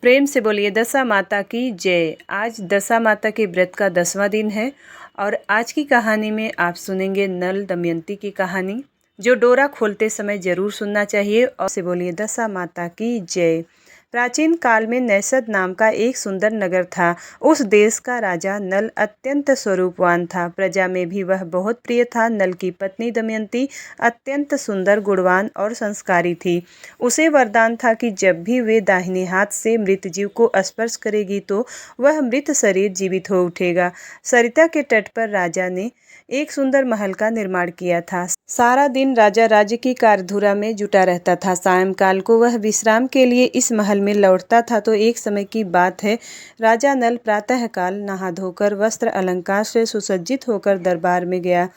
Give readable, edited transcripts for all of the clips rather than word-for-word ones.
प्रेम से बोलिए दशा माता की जय। आज दशा माता के व्रत का 10वां दिन है और आज की कहानी में आप सुनेंगे नल दमयंती की कहानी, जो डोरा खोलते समय जरूर सुनना चाहिए। और से बोलिए दशा माता की जय। प्राचीन काल में नैसद नाम का एक सुंदर नगर था। उस देश का राजा नल अत्यंत स्वरूपवान था। प्रजा में भी वह बहुत प्रिय था। नल की पत्नी दमयंती अत्यंत सुंदर, गुणवान और संस्कारी थी। उसे वरदान था कि जब भी वे दाहिने हाथ से मृत जीव को स्पर्श करेगी तो वह मृत शरीर जीवित हो उठेगा। सरिता के तट पर राजा ने एक सुंदर महल का निर्माण किया था। सारा दिन राजा राज्य की कार्यधुरा में जुटा रहता था। सायंकाल को वह विश्राम के लिए इस महल में लौटता था। तो एक समय की बात है, राजा नल प्रातःकाल नहा धोकर वस्त्र अलंकार से सुसज्जित होकर दरबार में गया।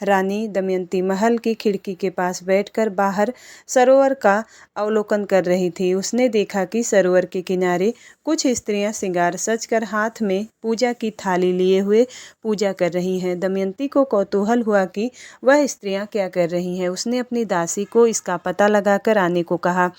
रानी दमयंती महल की खिड़की के पास बैठकर बाहर सरोवर का अवलोकन कर रही थी। उसने देखा कि सरोवर के किनारे कुछ स्त्रियां श्रृंगार सजकर हाथ में पूजा की थाली लिए हुए पूजा कर रही हैं। दमयंती को कौतूहल हुआ कि वह स्त्रियां क्या कर रही हैं। उसने अपनी दासी को इसका पता लगाकर आने को कहा।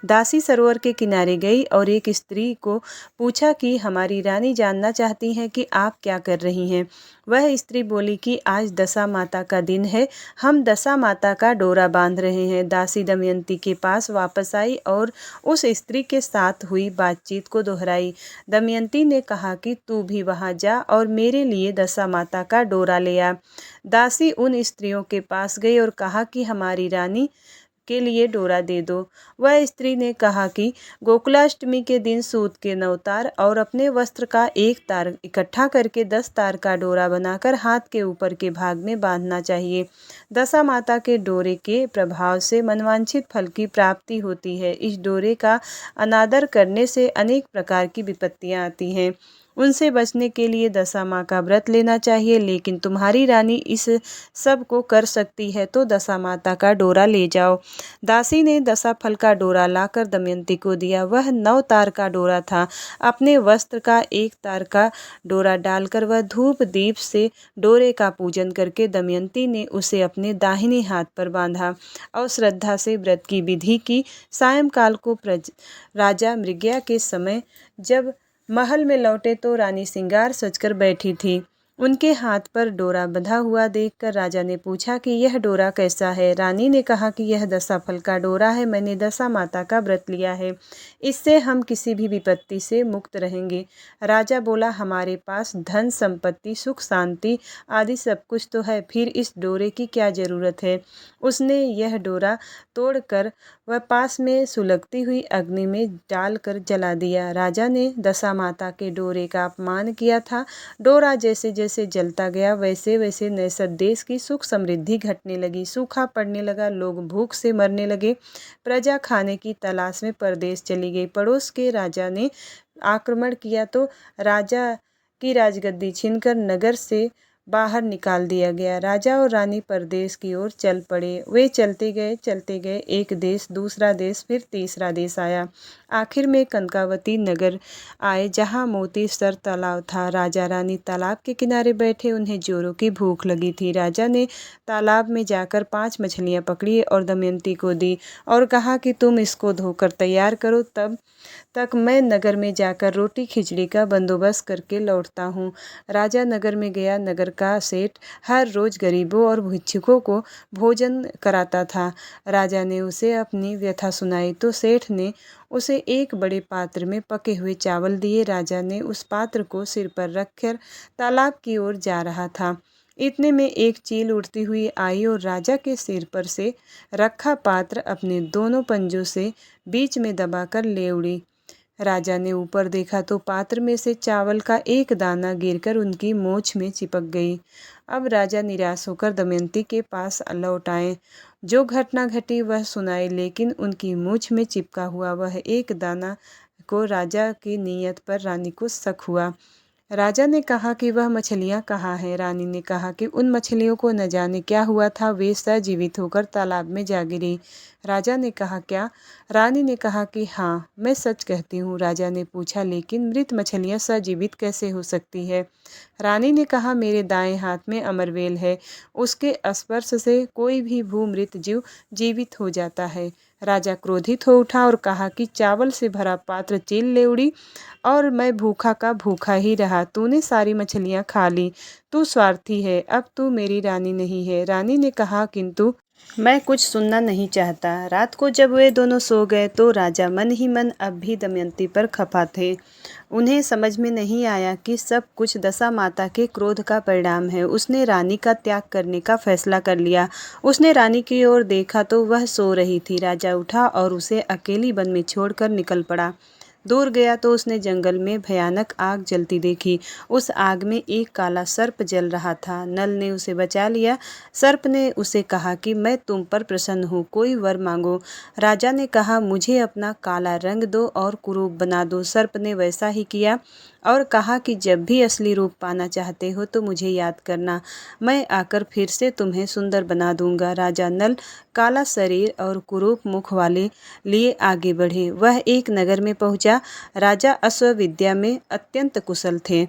दासी सरोवर के किनारे गई और एक स्त्री को पूछा कि हमारी रानी जानना चाहती हैं कि आप क्या कर रही हैं। वह स्त्री बोली कि आज दशा माता का दिन है, हम दशा माता का डोरा बांध रहे हैं। दासी दमयंती के पास वापस आई और उस स्त्री के साथ हुई बातचीत को दोहराई। दमयंती ने कहा कि तू भी वहां जा और मेरे लिए दशा माता का डोरा ले आ। दासी उन स्त्रियों के पास गई और कहा कि हमारी रानी के लिए डोरा दे दो। वह स्त्री ने कहा कि गोकुलाष्टमी के दिन सूत के 9 तार और अपने वस्त्र का एक तार इकट्ठा करके 10 तार का डोरा बनाकर हाथ के ऊपर के भाग में बांधना चाहिए। दशा माता के डोरे के प्रभाव से मनवांछित फल की प्राप्ति होती है। इस डोरे का अनादर करने से अनेक प्रकार की विपत्तियां आती हैं। उनसे बचने के लिए दशा माँ का व्रत लेना चाहिए। लेकिन तुम्हारी रानी इस सब को कर सकती है तो दशा माता का डोरा ले जाओ। दासी ने दशा फल का डोरा लाकर दमयंती को दिया। वह 9 तार का डोरा था। अपने वस्त्र का एक तार का डोरा डालकर वह धूप दीप से डोरे का पूजन करके दमयंती ने उसे अपने दाहिने हाथ पर बांधा और श्रद्धा से व्रत की विधि की। सायंकाल को राजा मृगया के समय जब महल में लौटे तो रानी श्रृंगार सजकर बैठी थी। उनके हाथ पर डोरा बंधा हुआ देखकर राजा ने पूछा कि यह डोरा कैसा है। रानी ने कहा कि यह दशा फल का डोरा है, मैंने दशा माता का व्रत लिया है, इससे हम किसी भी विपत्ति से मुक्त रहेंगे। राजा बोला, हमारे पास धन संपत्ति सुख शांति आदि सब कुछ तो है, फिर इस डोरे की क्या जरूरत है। उसने यह डोरा तोड़कर वह पास में सुलगती हुई अग्नि में डालकर जला दिया। राजा ने दशा माता के डोरे का अपमान किया था। डोरा जैसे जैसे जलता गया वैसे वैसे नैसद देश की सुख समृद्धि घटने लगी। सूखा पड़ने लगा, लोग भूख से मरने लगे। प्रजा खाने की तलाश में परदेश चली गई। पड़ोस के राजा ने आक्रमण किया तो राजा की राजगद्दी छीनकर नगर से बाहर निकाल दिया गया। राजा और रानी परदेश की ओर चल पड़े। वे चलते गए, एक देश, दूसरा देश, फिर तीसरा देश आया। आखिर में कनकावती नगर आए, जहां मोती सर तालाब था। राजा रानी तालाब के किनारे बैठे, उन्हें जोरों की भूख लगी थी। राजा ने तालाब में जाकर 5 मछलियां पकड़ी और दमयंती को दी और कहा कि तुम इसको धोकर तैयार करो, तब तक मैं नगर में जाकर रोटी खिचड़ी का बंदोबस्त करके लौटता हूँ। राजा नगर में गया। नगर का सेठ हर रोज गरीबों और भिक्षुकों को भोजन कराता था। राजा ने उसे अपनी व्यथा सुनाई तो सेठ ने उसे एक बड़े पात्र में पके हुए चावल दिए। राजा ने उस पात्र को सिर पर रखकर तालाब की ओर जा रहा था। इतने में एक चील उड़ती हुई आई और राजा के सिर पर से रखा पात्र अपने दोनों पंजों से बीच में दबाकर ले उड़ी। राजा ने ऊपर देखा तो पात्र में से चावल का एक दाना गिरकर उनकी मोछ में चिपक गई। अब राजा निराश होकर दमयंती के पास लौट आए। जो घटना घटी वह सुनाई, लेकिन उनकी मूछ में चिपका हुआ वह एक दाना को राजा की नीयत पर रानी को शक हुआ। राजा ने कहा कि वह मछलियां कहाँ हैं। रानी ने कहा कि उन मछलियों को न जाने क्या हुआ था, वे सजीवित होकर तालाब में जा गिरी। राजा ने कहा, क्या? रानी ने कहा कि हाँ, मैं सच कहती हूँ। राजा ने पूछा, लेकिन मृत मछलियाँ सजीवित कैसे हो सकती है? रानी ने कहा, मेरे दाएं हाथ में अमरवेल है, उसके स्पर्श से कोई भी भूमृत जीव जीवित हो जाता है। राजा क्रोधित हो उठा और कहा कि चावल से भरा पात्र चील ले उड़ी और मैं भूखा का भूखा ही रहा। तूने सारी मछलियाँ खा ली। तू स्वार्थी है, अब तू मेरी रानी नहीं है। रानी ने कहा, किंतु मैं कुछ सुनना नहीं चाहता। रात को जब वे दोनों सो गए तो राजा मन ही मन अब भी दमयंती पर खफा थे। उन्हें समझ में नहीं आया कि सब कुछ दशा माता के क्रोध का परिणाम है। उसने रानी का त्याग करने का फैसला कर लिया। उसने रानी की ओर देखा तो वह सो रही थी। राजा उठा और उसे अकेली वन में छोड़कर निकल पड़ा। दूर गया तो उसने जंगल में भयानक आग जलती देखी। उस आग में एक काला सर्प जल रहा था। नल ने उसे बचा लिया। सर्प ने उसे कहा कि मैं तुम पर प्रसन्न हूँ, कोई वर मांगो। राजा ने कहा, मुझे अपना काला रंग दो और कुरूप बना दो। सर्प ने वैसा ही किया और कहा कि जब भी असली रूप पाना चाहते हो तो मुझे याद करना, मैं आकर फिर से तुम्हें सुंदर बना दूंगा। राजा नल काला शरीर और कुरूप मुख वाले लिए आगे बढ़े। वह एक नगर में पहुंचा। राजा अश्वविद्या में अत्यंत कुशल थे।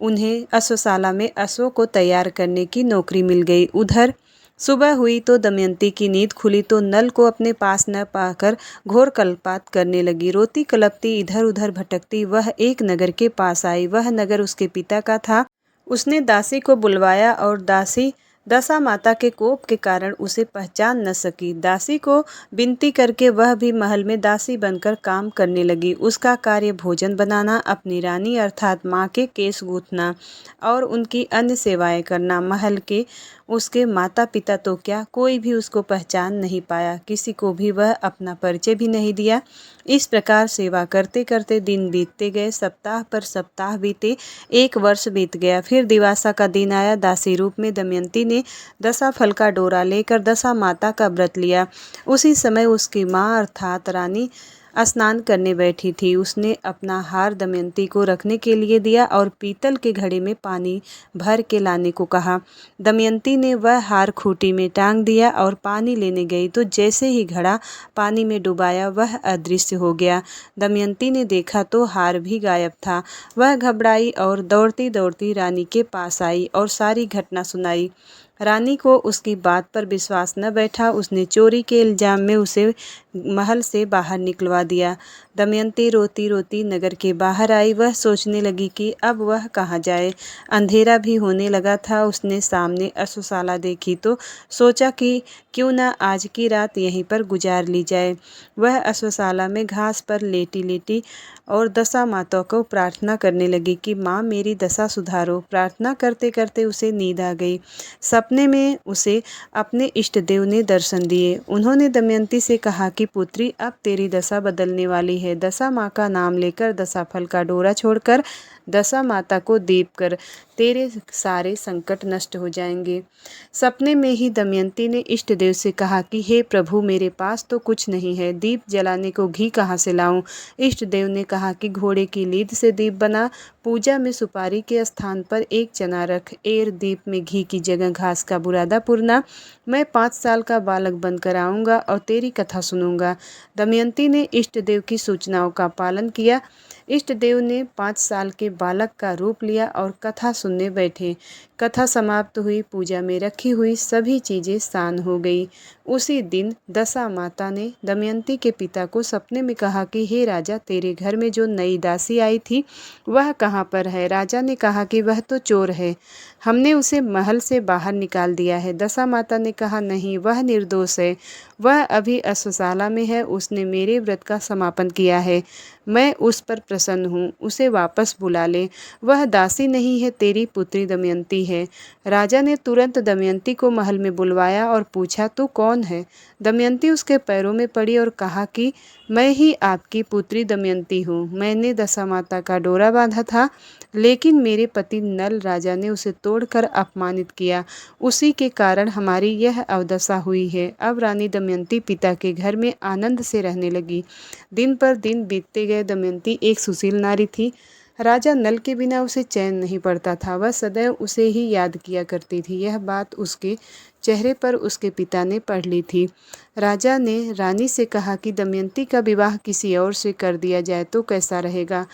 उन्हें अश्वशाला में अश्वों को तैयार करने की नौकरी मिल गई। उधर सुबह हुई तो दमयंती की नींद खुली तो नल को अपने पास न पाकर घोर कल्पात करने लगी। रोती कलपती इधर उधर भटकती वह एक नगर के पास आई। वह नगर उसके पिता का था। उसने दासी को बुलवाया और दासी दशा माता के कोप के कारण उसे पहचान न सकी। दासी को विनती करके वह भी महल में दासी बनकर काम करने लगी। उसका कार्य भोजन बनाना, अपनी रानी अर्थात माँ के केस गूंथना और उनकी अन्य सेवाएं करना। महल के उसके माता पिता तो क्या, कोई भी उसको पहचान नहीं पाया। किसी को भी वह अपना परिचय भी नहीं दिया। इस प्रकार सेवा करते करते दिन बीतते गए। सप्ताह पर सप्ताह बीते, एक वर्ष बीत गया। फिर दिवासा का दिन आया। दासी रूप में दमयंती ने दशा फल का डोरा लेकर दशा माता का व्रत लिया। उसी समय उसकी माँ अर्थात रानी स्नान करने बैठी थी। उसने अपना हार दमयंती को रखने के लिए दिया और पीतल के घड़े में पानी भर के लाने को कहा। दमयंती ने वह हार खूंटी में टांग दिया और पानी लेने गई तो जैसे ही घड़ा पानी में डुबाया वह अदृश्य हो गया। दमयंती ने देखा तो हार भी गायब था। वह घबराई और दौड़ती दौड़ती रानी के पास आई और सारी घटना सुनाई। रानी को उसकी बात पर विश्वास न बैठा। उसने चोरी के इल्जाम में उसे महल से बाहर निकलवा दिया। दमयंती रोती रोती नगर के बाहर आई। वह सोचने लगी कि अब वह कहाँ जाए। अंधेरा भी होने लगा था। उसने सामने अश्वशाला देखी तो सोचा कि क्यों न आज की रात यहीं पर गुजार ली जाए। वह अश्वशाला में घास पर लेटी लेटी और दशा माता को प्रार्थना करने लगी कि माँ मेरी दशा सुधारो। प्रार्थना करते करते उसे नींद आ गई। सपने में उसे अपने इष्ट देव ने दर्शन दिए। उन्होंने दमयंती से कहा कि पुत्री, अब तेरी दशा बदलने वाली है। दशा माँ का नाम लेकर दशा फल का डोरा छोड़कर दशा माता को दीप कर, तेरे सारे संकट नष्ट हो जाएंगे। सपने में ही दमयंती ने इष्ट देव से कहा कि हे प्रभु, मेरे पास तो कुछ नहीं है, दीप जलाने को घी कहाँ से लाऊं। इष्ट देव ने कहा कि घोड़े की लीद से दीप बना, पूजा में सुपारी के स्थान पर एक चना रख, एर दीप में घी की जगह घास का बुरादा पुरना। मैं 5 साल का बालक बनकर आऊँगा और तेरी कथा सुनूंगा। दमयंती ने इष्ट देव की सूचनाओं का पालन किया। इष्ट देव ने 5 साल के बालक का रूप लिया और कथा सुनने बैठे। कथा समाप्त हुई। पूजा में रखी हुई सभी चीज़ें शांत हो गई। उसी दिन दशा माता ने दमयंती के पिता को सपने में कहा कि हे राजा, तेरे घर में जो नई दासी आई थी वह कहाँ पर है। राजा ने कहा कि वह तो चोर है, हमने उसे महल से बाहर निकाल दिया है। दशा माता ने कहा, नहीं, वह निर्दोष है, वह अभी अश्वशाला में है। उसने मेरे व्रत का समापन किया है, मैं उस पर प्रसन्न हूँ, उसे वापस बुला ले। वह दासी नहीं है, तेरी पुत्री दमयंती है। राजा ने तुरंत दमयंती को महल में बुलवाया और पूछा, तू कौन है। दमयंती उसके पैरों में पड़ी और कहा कि मैं ही आपकी पुत्री दमयंती हूँ। मैंने दशा माता का डोरा बांधा था, लेकिन मेरे पति नल राजा ने उसे तोड़कर अपमानित किया। उसी के कारण हमारी यह अवदशा हुई है। अब रानी दमयंती पिता के घर में आनंद से रहने लगी। दिन पर दिन बीतते गए। दमयंती एक सुशील नारी थी। राजा नल के बिना उसे चैन नहीं पड़ता था। वह सदैव उसे ही याद किया करती थी। यह बात उसके चेहरे पर उसके पिता ने पढ़ ली थी। राजा ने रानी से कहा कि दमयंती का विवाह किसी और से कर दिया जाए तो कैसा रहेगा।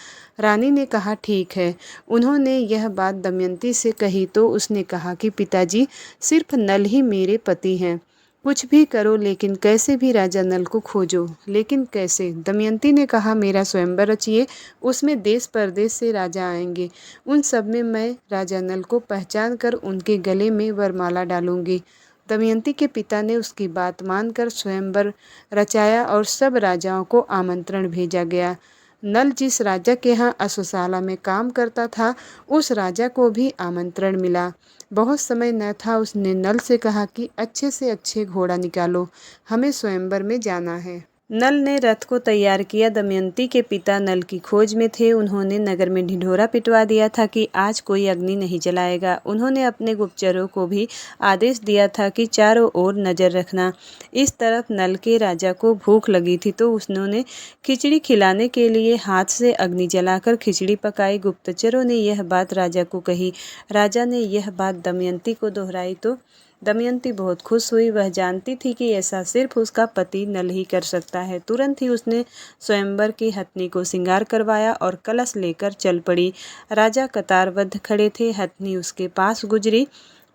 रानी ने कहा, ठीक है। उन्होंने यह बात दमयंती से कही तो उसने कहा कि पिताजी, सिर्फ नल ही मेरे पति हैं, कुछ भी करो लेकिन कैसे भी राजा नल को खोजो। लेकिन कैसे? दमयंती ने कहा, मेरा स्वयंवर रचिए, उसमें देश परदेश से राजा आएंगे, उन सब में मैं राजा नल को पहचान कर उनके गले में वरमाला डालूंगी। दमयंती के पिता ने उसकी बात मानकर स्वयंवर रचाया और सब राजाओं को आमंत्रण भेजा गया। नल जिस राजा के यहाँ अश्वशाला में काम करता था, उस राजा को भी आमंत्रण मिला। बहुत समय न था, उसने नल से कहा कि अच्छे से अच्छे घोड़ा निकालो, हमें स्वयंवर में जाना है। नल ने रथ को तैयार किया। दमयंती के पिता नल की खोज में थे। उन्होंने नगर में ढिढोरा पिटवा दिया था कि आज कोई अग्नि नहीं जलाएगा। उन्होंने अपने गुप्तचरों को भी आदेश दिया था कि चारों ओर नजर रखना। इस तरफ नल के राजा को भूख लगी थी तो उन्होंने खिचड़ी खिलाने के लिए हाथ से अग्नि जलाकर खिचड़ी पकाई। गुप्तचरों ने यह बात राजा को कही। राजा ने यह बात दमयंती को दोहराई तो दमयंती बहुत खुश हुई। वह जानती थी कि ऐसा सिर्फ उसका पति नल ही कर सकता है। तुरंत ही उसने स्वयंवर की हथनी को श्रृंगार करवाया और कलश लेकर चल पड़ी। राजा कतारबद्ध खड़े थे। हथनी उसके पास गुजरी।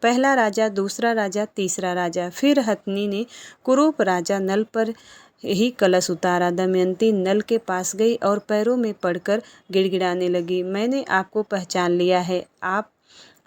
पहला राजा, दूसरा राजा, तीसरा राजा। फिर हथनी ने कुरूप राजा नल पर ही कलश उतारा। दमयंती नल के पास गई और पैरों में पड़कर गिड़गिड़ाने लगी, मैंने आपको पहचान लिया है, आप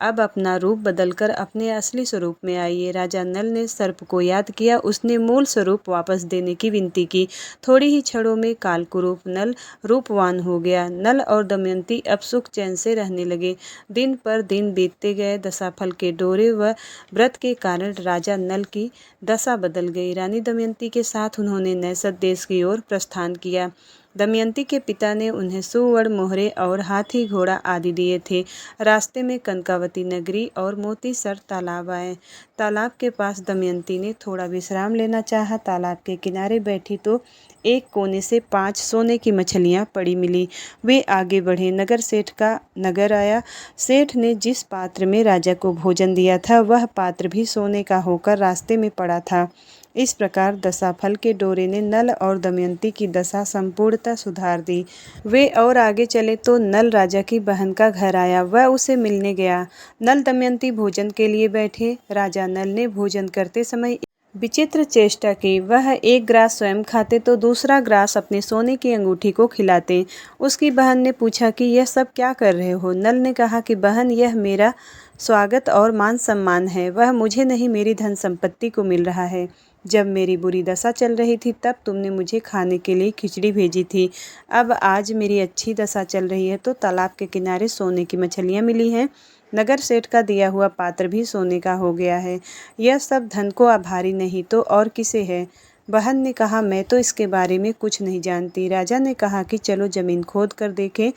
अब अपना रूप बदलकर अपने असली स्वरूप में आइए। राजा नल ने सर्प को याद किया। उसने मूल स्वरूप वापस देने की विनती की। थोड़ी ही क्षणों में कालकुरूप नल रूपवान हो गया। नल और दमयंती अब सुख चैन से रहने लगे। दिन पर दिन बीतते गए। दशाफल के डोरे व व्रत के कारण राजा नल की दशा बदल गई। रानी दमयंती के साथ उन्होंने नैसद देश की ओर प्रस्थान किया। दमयंती के पिता ने उन्हें सुवर्ण मोहरे और हाथी घोड़ा आदि दिए थे। रास्ते में कनकावती नगरी और मोतीसर तालाब आए। तालाब के पास दमयंती ने थोड़ा विश्राम लेना चाहा। तालाब के किनारे बैठी तो एक कोने से 5 सोने की मछलियां पड़ी मिली। वे आगे बढ़े। नगर सेठ का नगर आया। सेठ ने जिस पात्र में राजा को भोजन दिया था वह पात्र भी सोने का होकर रास्ते में पड़ा था। इस प्रकार दशाफल के डोरे ने नल और दमयंती की दशा संपूर्णतः सुधार दी। वे और आगे चले तो नल राजा की बहन का घर आया। वह उसे मिलने गया। नल दमयंती भोजन के लिए बैठे। राजा नल ने भोजन करते समय विचित्र चेष्टा की। वह एक ग्रास स्वयं खाते तो दूसरा ग्रास अपने सोने की अंगूठी को खिलाते। उसकी बहन ने पूछा कि यह सब क्या कर रहे हो? नल ने कहा कि बहन, यह मेरा स्वागत और मान सम्मान है। वह मुझे नहीं, मेरी धन संपत्ति को मिल रहा है। जब मेरी बुरी दशा चल रही थी तब तुमने मुझे खाने के लिए खिचड़ी भेजी थी। अब आज मेरी अच्छी दशा चल रही है तो तालाब के किनारे सोने की मछलियाँ मिली हैं। नगर सेठ का दिया हुआ पात्र भी सोने का हो गया है। यह सब धन को आभारी नहीं तो और किसे है? बहन ने कहा, मैं तो इसके बारे में कुछ नहीं जानती। राजा ने कहा कि चलो जमीन खोद कर देखें।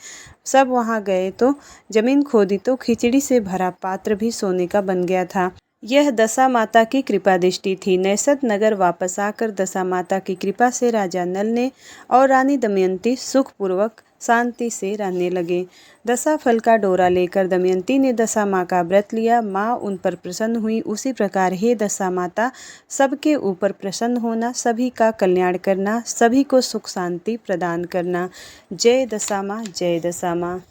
सब वहाँ गए तो जमीन खोदी तो खिचड़ी से भरा पात्र भी सोने का बन गया था। यह दशा माता की कृपा दृष्टि थी। नैसद नगर वापस आकर दशा माता की कृपा से राजा नल ने और रानी दमयंती सुखपूर्वक शांति से रहने लगे। दशा फल का डोरा लेकर दमयंती ने दशा माँ का व्रत लिया। माँ उन पर प्रसन्न हुई। उसी प्रकार हे दशा माता, सबके ऊपर प्रसन्न होना, सभी का कल्याण करना, सभी को सुख शांति प्रदान करना। जय दशा माँ, जय दशा माँ।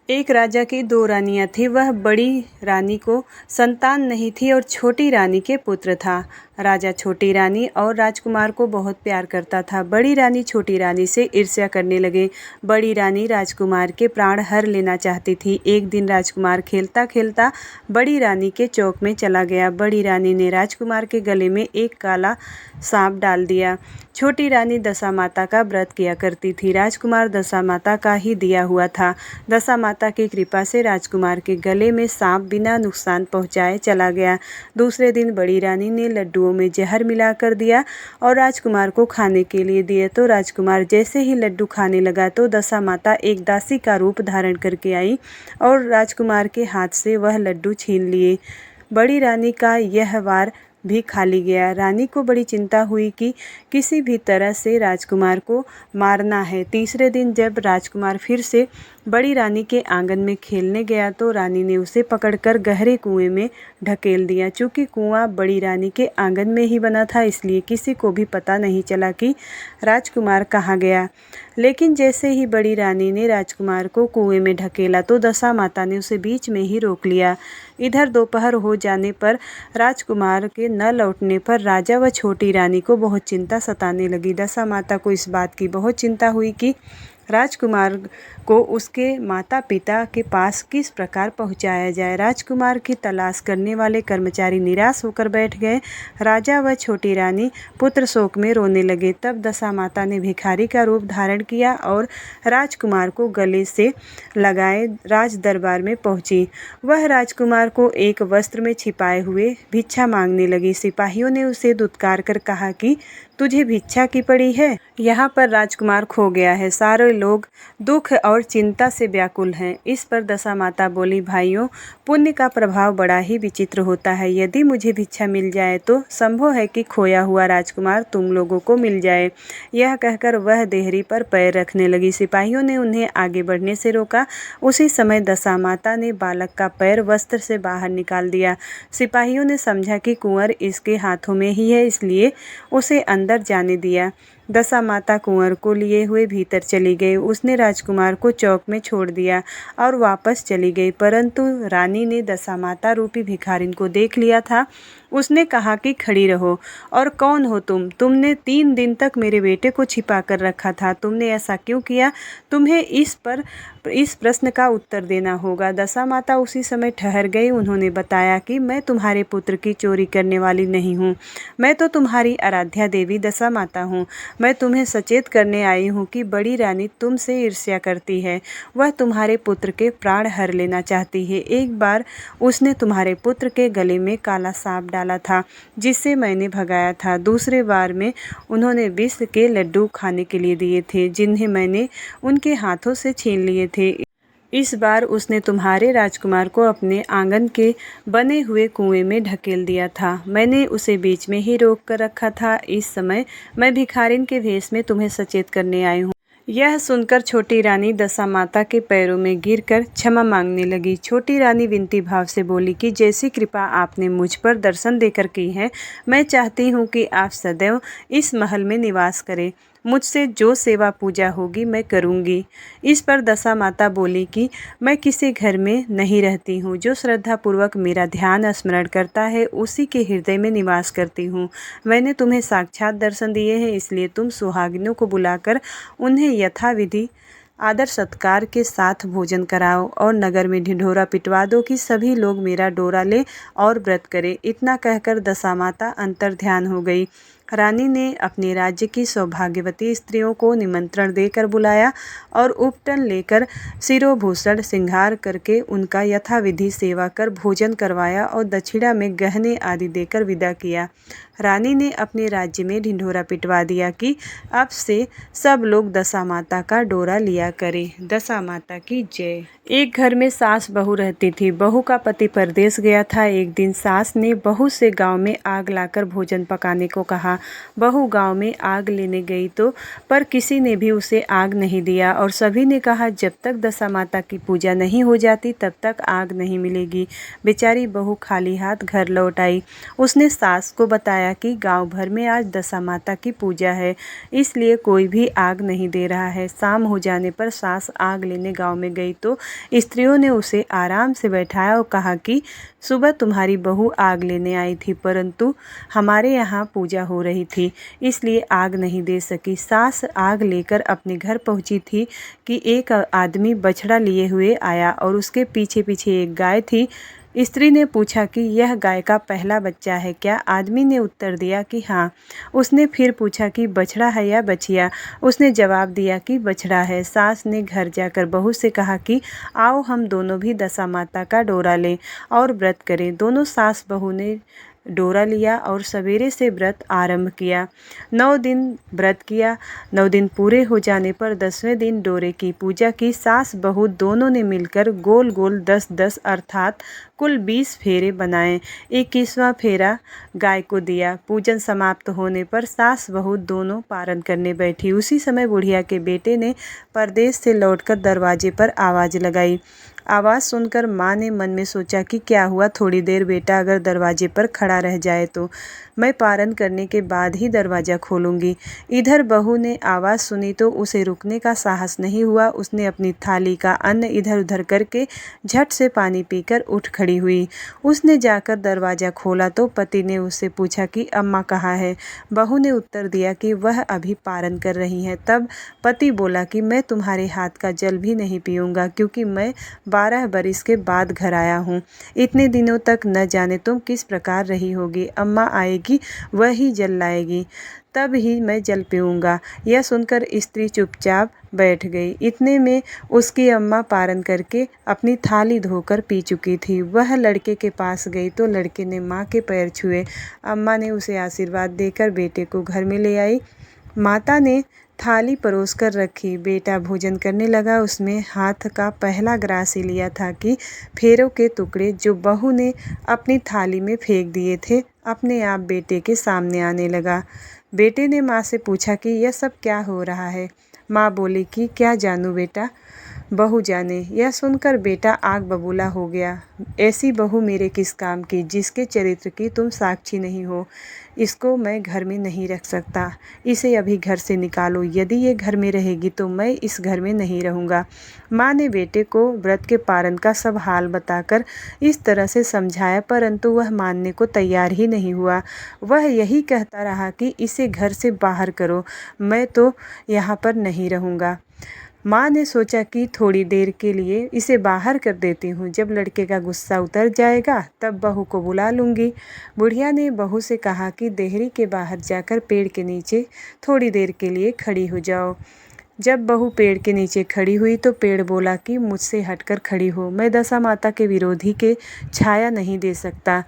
एक राजा की 2 रानियां थी। वह बड़ी रानी को संतान नहीं थी और छोटी रानी के पुत्र था। राजा छोटी रानी और राजकुमार को बहुत प्यार करता था। बड़ी रानी छोटी रानी से ईर्ष्या करने लगे। बड़ी रानी राजकुमार के प्राण हर लेना चाहती थी। एक दिन राजकुमार खेलता खेलता बड़ी रानी के चौक में चला गया। बड़ी रानी ने राजकुमार के गले में एक काला सांप डाल दिया। छोटी रानी दशा माता का व्रत किया करती थी। राजकुमार दशा माता का ही दिया हुआ था। दशा माता की कृपा से राजकुमार के गले में सांप बिना नुकसान पहुंचाए चला गया। दूसरे दिन बड़ी रानी ने लड्डुओं में जहर मिला कर दिया और राजकुमार को खाने के लिए दिए तो राजकुमार जैसे ही लड्डू खाने लगा तो दशा माता एक दासी का रूप धारण करके आई और राजकुमार के हाथ से वह लड्डू छीन लिए। बड़ी रानी का यह वार भी खाली गया। रानी को बड़ी चिंता हुई कि किसी भी तरह से राजकुमार को मारना है। तीसरे दिन जब राजकुमार फिर से बड़ी रानी के आंगन में खेलने गया तो रानी ने उसे पकड़कर गहरे कुएं में ढकेल दिया। चूँकि कुआं बड़ी रानी के आंगन में ही बना था, इसलिए किसी को भी पता नहीं चला कि राजकुमार कहाँ गया। लेकिन जैसे ही बड़ी रानी ने राजकुमार को कुएं में ढकेला तो दशा माता ने उसे बीच में ही रोक लिया। इधर दोपहर हो जाने पर राजकुमार के न लौटने पर राजा व छोटी रानी को बहुत चिंता सताने लगी। दशा माता को इस बात की बहुत चिंता हुई कि राजकुमार को उसके माता पिता के पास किस प्रकार पहुंचाया जाए। राजकुमार की तलाश करने वाले कर्मचारी निराश होकर बैठ गए। राजा व छोटी रानी पुत्र शोक में रोने लगे। तब दशा माता ने भिखारी का रूप धारण किया और राजकुमार को गले से लगाए राज दरबार में पहुंची। वह राजकुमार को एक वस्त्र में छिपाए हुए भिक्षा मांगने लगी। सिपाहियों ने उसे दुत्कार कर कहा कि तुझे भिक्षा की पड़ी है। यहाँ पर राजकुमार खो गया है। सारे लोग दुख और चिंता से व्याकुल हैं। इस पर दशा माता बोली, भाइयों, पुण्य का प्रभाव बड़ा ही विचित्र होता है। यदि मुझे भिक्षा मिल जाए तो संभव है कि खोया हुआ राजकुमार तुम लोगों को मिल जाए। यह कहकर वह देहरी पर पैर रखने लगी। सिपाहियों ने उन्हें आगे बढ़ने से रोका। उसी समय दशा माता ने बालक का पैर वस्त्र से बाहर निकाल दिया। सिपाहियों ने समझा कि कुंवर इसके हाथों में ही है, इसलिए उसे अंदर जाने दिया। दशा माता कुंवर को लिए हुए भीतर चली गई। उसने राजकुमार को चौक में छोड़ दिया और वापस चली गई। परंतु रानी ने दशा माता रूपी भिखारिन को देख लिया था। उसने कहा कि खड़ी रहो, और कौन हो तुम? तुमने 3 दिन तक मेरे बेटे को छिपा कर रखा था। तुमने ऐसा क्यों किया? तुम्हें इस प्रश्न का उत्तर देना होगा। दशा माता उसी समय ठहर गई। उन्होंने बताया कि मैं तुम्हारे पुत्र की चोरी करने वाली नहीं हूँ। मैं तो तुम्हारी आराध्या देवी दशा माता हूँ। मैं तुम्हें सचेत करने आई हूँ कि बड़ी रानी तुमसे ईर्ष्या करती है। वह तुम्हारे पुत्र के प्राण हर लेना चाहती है। एक बार उसने तुम्हारे पुत्र के गले में काला सांप डाला था, जिससे मैंने भगाया था। दूसरे बार में उन्होंने विष के लड्डू खाने के लिए दिए थे, जिन्हें मैंने उनके हाथों से छीन लिए थे। इस बार उसने तुम्हारे राजकुमार को अपने आंगन के बने हुए कुएं में ढकेल दिया था। मैंने उसे बीच में ही रोक कर रखा था। इस समय मैं भिखारिन के भेष में तुम्हें सचेत करने आई हूँ। यह सुनकर छोटी रानी दशा माता के पैरों में गिरकर क्षमा मांगने लगी। छोटी रानी विनती भाव से बोली कि जैसी कृपा आपने मुझ पर दर्शन देकर की है, मैं चाहती हूँ कि आप सदैव इस महल में निवास करें। मुझसे जो सेवा पूजा होगी मैं करूँगी। इस पर दशा माता बोली कि मैं किसी घर में नहीं रहती हूँ। जो श्रद्धापूर्वक मेरा ध्यान स्मरण करता है, उसी के हृदय में निवास करती हूँ। मैंने तुम्हें साक्षात दर्शन दिए हैं, इसलिए तुम सुहागिनों को बुलाकर उन्हें यथाविधि आदर सत्कार के साथ भोजन कराओ और नगर में ढिढोरा पिटवा दो कि सभी लोग मेरा डोरा ले और व्रत करें। इतना कहकर दशा माता अंतर्ध्यान हो गई। रानी ने अपने राज्य की सौभाग्यवती स्त्रियों को निमंत्रण देकर बुलाया और उपटन लेकर शिरोभूषण श्रृंगार करके उनका यथाविधि सेवा कर भोजन करवाया और दक्षिणा में गहने आदि देकर विदा किया। रानी ने अपने राज्य में ढिंढोरा पिटवा दिया कि अब से सब लोग दशा माता का डोरा लिया करें। दशा माता की जय। एक घर में सास बहू रहती थी। बहू का पति परदेश गया था। एक दिन सास ने बहू से गांव में आग लाकर भोजन पकाने को कहा। बहू गांव में आग लेने गई तो पर किसी ने भी उसे आग नहीं दिया और सभी ने कहा जब तक दशा माता की पूजा नहीं हो जाती तब तक आग नहीं मिलेगी। बेचारी बहू खाली हाथ घर लौट आई। उसने सास को बताया कि गांव भर में आज दशा माता की पूजा है, इसलिए कोई भी आग नहीं दे रहा है। शाम हो जाने पर सास आग लेने गांव में गई तो स्त्रियों ने उसे आराम से बैठाया और कहा कि सुबह तुम्हारी बहू आग लेने आई थी, परंतु हमारे यहाँ पूजा हो रही थी, इसलिए आग नहीं दे सकी। सास आग लेकर अपने घर पहुँची थी कि एक आदमी बछड़ा लिए हुए आया और उसके पीछे पीछे एक गाय थी। स्त्री ने पूछा कि यह गाय का पहला बच्चा है क्या? आदमी ने उत्तर दिया कि हाँ। उसने फिर पूछा कि बछड़ा है या बछिया? उसने जवाब दिया कि बछड़ा है। सास ने घर जाकर बहू से कहा कि आओ हम दोनों भी दशा माता का डोरा लें और व्रत करें। दोनों सास बहू ने डोरा लिया और सवेरे से व्रत आरंभ किया। 9 दिन व्रत किया। 9 दिन पूरे हो जाने पर 10वें दिन डोरे की पूजा की। सास बहू दोनों ने मिलकर गोल गोल 10-10 अर्थात कुल 20 फेरे बनाए। 21वां फेरा गाय को दिया। पूजन समाप्त होने पर सास बहू दोनों पारण करने बैठी। उसी समय बुढ़िया के बेटे ने परदेश से लौटकर दरवाजे पर आवाज़ लगाई। आवाज़ सुनकर माँ ने मन में सोचा कि क्या हुआ, थोड़ी देर बेटा अगर दरवाजे पर खड़ा रह जाए तो मैं पारण करने के बाद ही दरवाज़ा खोलूँगी। इधर बहू ने आवाज़ सुनी तो उसे रुकने का साहस नहीं हुआ। उसने अपनी थाली का अन्न इधर उधर करके झट से पानी पीकर उठ खड़ी हुई। उसने जाकर दरवाज़ा खोला तो पति ने उससे पूछा कि अम्मा कहाँ है। बहू ने उत्तर दिया कि वह अभी पारण कर रही हैं। तब पति बोला कि मैं तुम्हारे हाथ का जल भी नहीं पीऊँगा, क्योंकि मैं 12 बरिस के बाद घर आया हूँ। इतने दिनों तक न जाने तुम किस प्रकार रही होगी। अम्मा आएगी वह ही जल लाएगी, तब ही मैं जल पीऊँगा। यह सुनकर स्त्री चुपचाप बैठ गई। इतने में उसकी अम्मा पारण करके अपनी थाली धोकर पी चुकी थी। वह लड़के के पास गई तो लड़के ने माँ के पैर छुए। अम्मा ने उसे आशीर्वाद देकर बेटे को घर में ले आई। माता ने थाली परोस कर रखी। बेटा भोजन करने लगा। उसमें हाथ का पहला ग्रास ही लिया था कि फेरों के टुकड़े जो बहू ने अपनी थाली में फेंक दिए थे अपने आप बेटे के सामने आने लगा। बेटे ने माँ से पूछा कि यह सब क्या हो रहा है। माँ बोली कि क्या जानूँ बेटा, बहू जाने। यह सुनकर बेटा आग बबूला हो गया। ऐसी बहू मेरे किस काम की, जिसके चरित्र की तुम साक्षी नहीं हो। इसको मैं घर में नहीं रख सकता। इसे अभी घर से निकालो। यदि ये घर में रहेगी तो मैं इस घर में नहीं रहूँगा। माँ ने बेटे को व्रत के पारण का सब हाल बताकर इस तरह से समझाया, परंतु वह मानने को तैयार ही नहीं हुआ। वह यही कहता रहा कि इसे घर से बाहर करो, मैं तो यहाँ पर नहीं रहूँगा। माँ ने सोचा कि थोड़ी देर के लिए इसे बाहर कर देती हूँ, जब लड़के का गुस्सा उतर जाएगा तब बहू को बुला लूँगी। बुढ़िया ने बहू से कहा कि देहरी के बाहर जाकर पेड़ के नीचे थोड़ी देर के लिए खड़ी हो जाओ। जब बहू पेड़ के नीचे खड़ी हुई तो पेड़ बोला कि मुझसे हटकर खड़ी हो, मैं दशा माता के विरोधी के छाया नहीं दे सकता।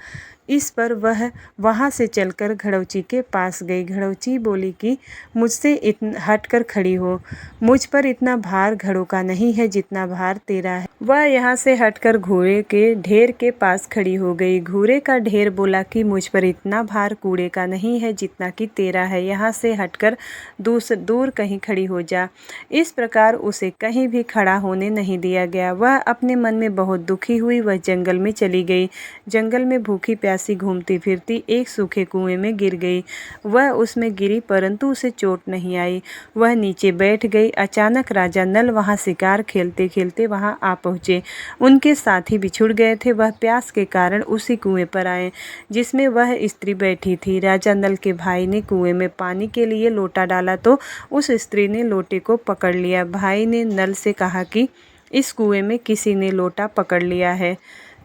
इस पर वह वहाँ से चलकर घड़ौची के पास गई। घड़ौची बोली कि मुझसे हट कर खड़ी हो, मुझ पर इतना भार घड़ों का नहीं है जितना भार तेरा है। वह यहाँ से हटकर घूरे के ढेर के पास खड़ी हो गई। घूरे का ढेर बोला कि मुझ पर इतना भार कूड़े का नहीं है जितना कि तेरा है, यहाँ से हटकर दूर कहीं खड़ी हो जा। इस प्रकार उसे कहीं भी खड़ा होने नहीं दिया गया। वह अपने मन में बहुत दुखी हुई। वह जंगल में चली गई। जंगल में भूखी प्यासी घूमती फिरती एक सूखे कुएं में गिर गई। वह उसमें गिरी परंतु उसे चोट नहीं आई। वह नीचे बैठ गई। अचानक राजा नल वहां शिकार खेलते खेलते वहां आ पहुंचे। उनके साथी बिछुड़ गए थे। वह प्यास के कारण उसी कुएं पर आए जिसमें वह स्त्री बैठी थी। राजा नल के भाई ने कुएं में पानी के लिए लोटा डाला तो उस स्त्री ने लोटे को पकड़ लिया। भाई ने नल से कहा कि इस कुएं में किसी ने लोटा पकड़ लिया है।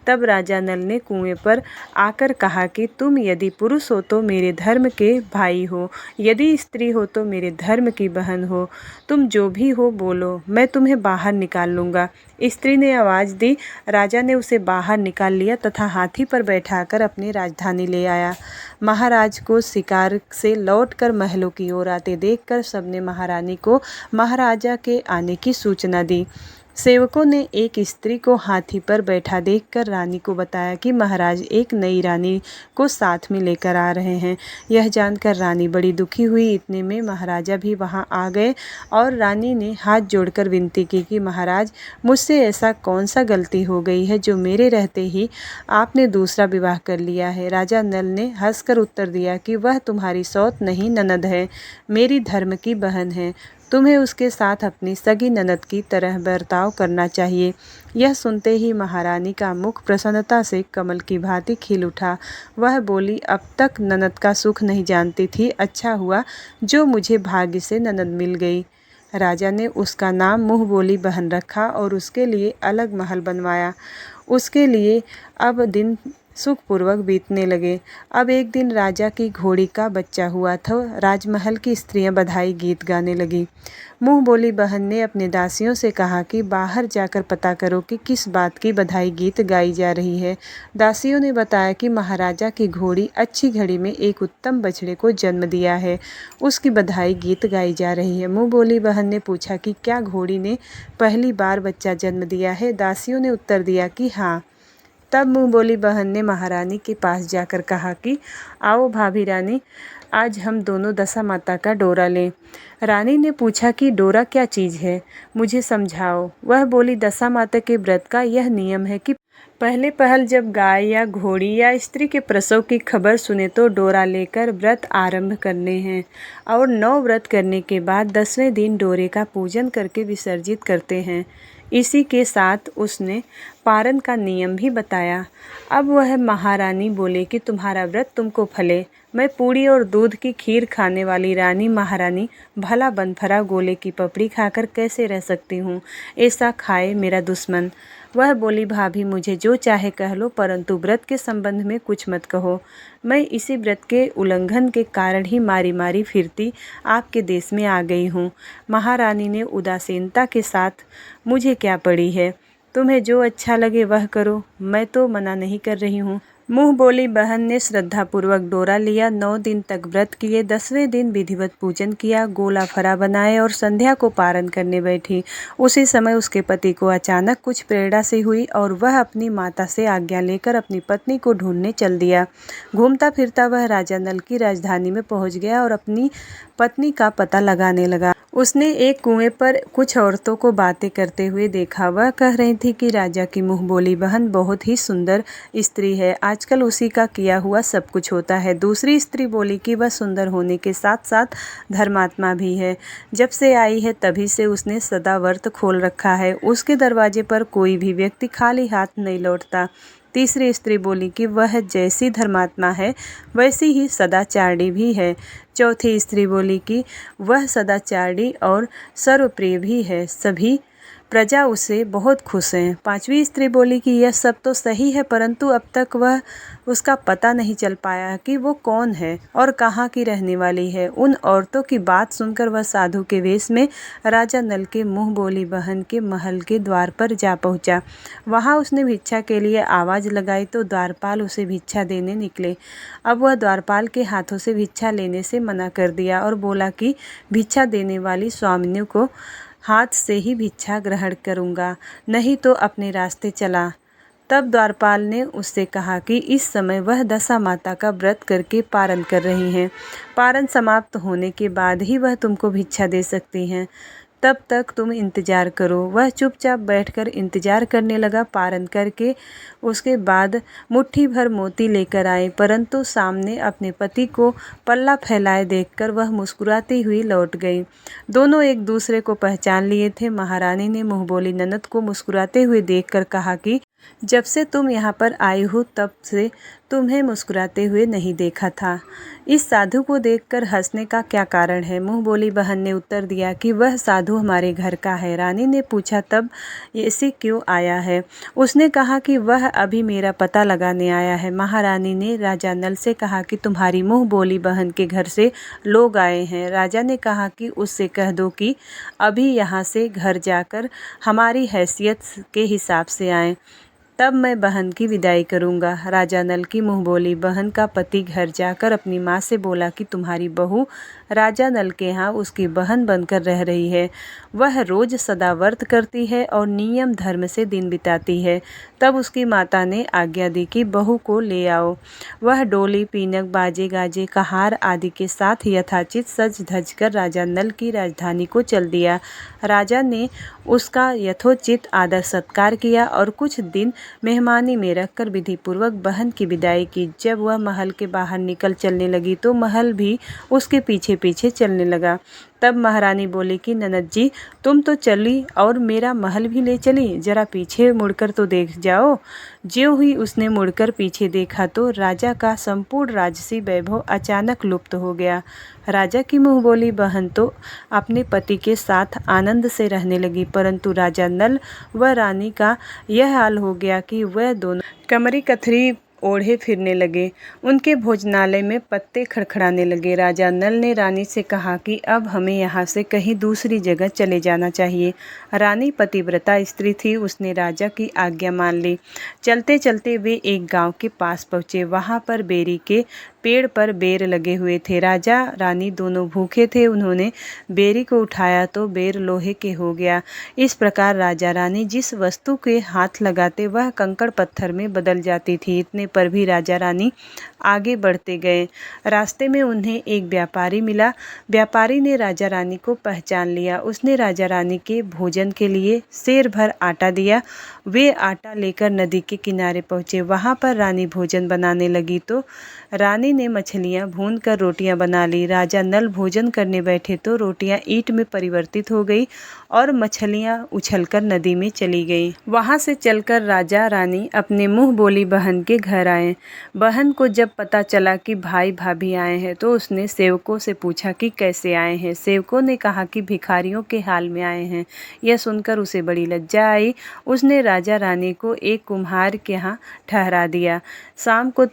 तब राजा नल ने कुएं पर आकर कहा कि तुम यदि पुरुष हो तो मेरे धर्म के भाई हो, यदि स्त्री हो तो मेरे धर्म की बहन हो। तुम जो भी हो बोलो, मैं तुम्हें बाहर निकाल लूँगा। स्त्री ने आवाज़ दी। राजा ने उसे बाहर निकाल लिया तथा हाथी पर बैठाकर अपनी राजधानी ले आया। महाराज को शिकार से लौटकर महलों की ओर आते देखकर सबने महारानी को महाराजा के आने की सूचना दी। सेवकों ने एक स्त्री को हाथी पर बैठा देखकर रानी को बताया कि महाराज एक नई रानी को साथ में लेकर आ रहे हैं। यह जानकर रानी बड़ी दुखी हुई। इतने में महाराजा भी वहां आ गए और रानी ने हाथ जोड़कर विनती की कि महाराज, मुझसे ऐसा कौन सा गलती हो गई है जो मेरे रहते ही आपने दूसरा विवाह कर लिया है। राजा नल ने हंसकर उत्तर दिया कि वह तुम्हारी सौत नहीं ननद है, मेरी धर्म की बहन है। तुम्हें उसके साथ अपनी सगी ननद की तरह बर्ताव करना चाहिए। यह सुनते ही महारानी का मुख प्रसन्नता से कमल की भांति खिल उठा। वह बोली, अब तक ननद का सुख नहीं जानती थी, अच्छा हुआ जो मुझे भाग्य से ननद मिल गई। राजा ने उसका नाम मुँह बोली बहन रखा और उसके लिए अलग महल बनवाया। उसके लिए अब दिन सुखपूर्वक बीतने लगे। अब एक दिन राजा की घोड़ी का बच्चा हुआ था। राजमहल की स्त्रियां बधाई गीत गाने लगी। मुंह बोली बहन ने अपने दासियों से कहा कि बाहर जाकर पता करो कि किस बात की बधाई गीत गाई जा रही है। दासियों ने बताया कि महाराजा की घोड़ी अच्छी घड़ी में एक उत्तम बछड़े को जन्म दिया है, उसकी बधाई गीत गाई जा रही है। मुंह बोली बहन ने पूछा कि क्या घोड़ी ने पहली बार बच्चा जन्म दिया है? दासियों ने उत्तर दिया कि हाँ। तब मुंह बोली बहन ने महारानी के पास जाकर कहा कि आओ भाभी रानी, आज हम दोनों दशा माता का डोरा लें। रानी ने पूछा कि डोरा क्या चीज़ है, मुझे समझाओ। वह बोली दशा माता के व्रत का यह नियम है कि पहले पहल जब गाय या घोड़ी या स्त्री के प्रसव की खबर सुने तो डोरा लेकर व्रत आरंभ करने हैं और 9 व्रत करने के बाद 10वें दिन डोरे का पूजन करके विसर्जित करते हैं। इसी के साथ उसने पारण का नियम भी बताया। अब वह महारानी बोले कि तुम्हारा व्रत तुमको फले। मैं पूड़ी और दूध की खीर खाने वाली रानी महारानी भला बनफरा गोले की पपड़ी खाकर कैसे रह सकती हूँ? ऐसा खाए मेरा दुश्मन। वह बोली भाभी मुझे जो चाहे कह लो, परंतु व्रत के संबंध में कुछ मत कहो। मैं इसी व्रत के उल्लंघन के कारण ही मारी मारी फिरती आपके देश में आ गई हूँ। महारानी ने उदासीनता के साथ मुझे क्या पड़ी है, तुम्हें जो अच्छा लगे वह करो, मैं तो मना नहीं कर रही हूँ। मुंह बोली बहन ने श्रद्धापूर्वक डोरा लिया। 9 दिन तक व्रत किए। 10वें दिन विधिवत पूजन किया, गोला फरा बनाए और संध्या को पारण करने बैठी। उसी समय उसके पति को अचानक कुछ प्रेरणा से हुई और वह अपनी माता से आज्ञा लेकर अपनी पत्नी को ढूंढने चल दिया। घूमता फिरता वह राजा नल की राजधानी में पहुंच गया और अपनी पत्नी का पता लगाने लगा। उसने एक कुएं पर कुछ औरतों को बातें करते हुए देखा। वह कह रही थी कि राजा की मुंह बोली बहन बहुत ही सुंदर स्त्री है, आजकल उसी का किया हुआ सब कुछ होता है। दूसरी स्त्री बोली कि वह सुंदर होने के साथ साथ धर्मात्मा भी है, जब से आई है तभी से उसने सदा व्रत खोल रखा है, उसके दरवाजे पर कोई भी व्यक्ति खाली हाथ नहीं लौटता। तीसरी स्त्री बोली कि वह जैसी धर्मात्मा है वैसी ही सदाचारी भी है। चौथी स्त्री बोली कि वह सदाचारी और सर्वप्रिय भी है, सभी प्रजा उससे बहुत खुश हैं। पांचवी स्त्री बोली कि यह सब तो सही है, परंतु अब तक वह उसका पता नहीं चल पाया कि वो कौन है और कहाँ की रहने वाली है। उन औरतों की बात सुनकर वह साधु के वेश में राजा नल के मुंह बोली बहन के महल के द्वार पर जा पहुँचा। वहाँ उसने भिक्षा के लिए आवाज़ लगाई तो द्वारपाल उसे भिक्षा देने निकले। अब वह द्वारपाल के हाथों से भिक्षा लेने से मना कर दिया और बोला कि भिक्षा देने वाली स्वामिनी को हाथ से ही भिक्षा ग्रहण करूँगा, नहीं तो अपने रास्ते चला। तब द्वारपाल ने उससे कहा कि इस समय वह दशा माता का व्रत करके पारण कर रही हैं, पारण समाप्त होने के बाद ही वह तुमको भिक्षा दे सकती हैं, तब तक तुम इंतज़ार करो। वह चुपचाप बैठकर इंतज़ार करने लगा। पारण करके उसके बाद मुट्ठी भर मोती लेकर आए, परंतु सामने अपने पति को पल्ला फैलाए देखकर वह मुस्कुराती हुई लौट गई। दोनों एक दूसरे को पहचान लिए थे। महारानी ने मुँह बोली ननद को मुस्कुराते हुए देखकर कहा कि जब से तुम यहाँ पर आई हो तब से तुम्हें मुस्कुराते हुए नहीं देखा था। इस साधु को देखकर हंसने का क्या कारण है? मुँह बोली बहन ने उत्तर दिया कि वह साधु हमारे घर का है। रानी ने पूछा तब ऐसे क्यों आया है? उसने कहा कि वह अभी मेरा पता लगाने आया है। महारानी ने राजा नल से कहा कि तुम्हारी मुँह बोली बहन के घर से लोग आए हैं। राजा ने कहा कि उससे कह दो कि अभी यहाँ से घर जाकर हमारी हैसियत के हिसाब से आएँ, तब मैं बहन की विदाई करूंगा। राजा नल की मुँह बोली बहन का पति घर जाकर अपनी माँ से बोला कि तुम्हारी बहू राजा नल के यहाँ उसकी बहन बनकर रह रही है। वह रोज सदा व्रत करती है और नियम धर्म से दिन बिताती है। तब उसकी माता ने आज्ञा दी कि बहू को ले आओ। वह डोली, पीनक, बाजे गाजे, कहार आदि के साथ यथाचित सज धज कर राजा नल की राजधानी को चल दिया। राजा ने उसका यथोचित आदर सत्कार किया और कुछ दिन मेहमानी में रखकर विधिपूर्वक बहन की विदाई की। जब वह महल के बाहर निकल चलने लगी तो महल भी उसके पीछे पीछे चलने लगा। तब महारानी बोली कि ननद जी, तुम तो चली और मेरा महल भी ले चली, जरा पीछे मुड़कर तो देख जाओ। ज्यों ही उसने मुड़कर पीछे देखा तो राजा का संपूर्ण राजसी वैभव अचानक लुप्त हो गया। राजा की मुँह बोली बहन तो अपने पति के साथ आनंद से रहने लगी, परंतु राजा नल व रानी का यह हाल हो गया कि वह दोनों कमरी कथरी ओढ़े फिरने लगे। उनके भोजनालय में पत्ते खड़खड़ाने लगे। राजा नल ने रानी से कहा कि अब हमें यहाँ से कहीं दूसरी जगह चले जाना चाहिए। रानी पतिव्रता स्त्री थी, उसने राजा की आज्ञा मान ली। चलते चलते वे एक गांव के पास पहुँचे। वहाँ पर बेरी के पेड़ पर बेर लगे हुए थे। राजा रानी दोनों भूखे थे। उन्होंने बेरी को उठाया तो बेर लोहे के हो गया। इस प्रकार राजा रानी जिस वस्तु के हाथ लगाते वह कंकड़ पत्थर में बदल जाती थी। इतने पर भी राजा रानी आगे बढ़ते गए। रास्ते में उन्हें एक व्यापारी मिला। व्यापारी ने राजा रानी को पहचान लिया। उसने राजा रानी के भोजन के लिए सेर भर आटा दिया। वे आटा लेकर नदी के किनारे पहुँचे। वहाँ पर रानी भोजन बनाने लगी तो रानी ने मछलियाँ भून कर रोटियाँ बना ली। राजा नल भोजन करने बैठे तो रोटियाँ ईंट में परिवर्तित हो गई और मछलियाँ उछलकर नदी में चली गई। वहाँ से चलकर राजा रानी अपने मुँह बोली बहन के घर आए। बहन को जब पता चला कि भाई भाभी आए हैं तो उसने सेवकों से पूछा कि कैसे आए हैं। सेवकों ने कहा कि भिखारियों के हाल में आए हैं। यह सुनकर उसे बड़ी लज्जा आई। उसने राजा रानी को एक कुम्हार के यहाँ ठहरा दिया। शाम को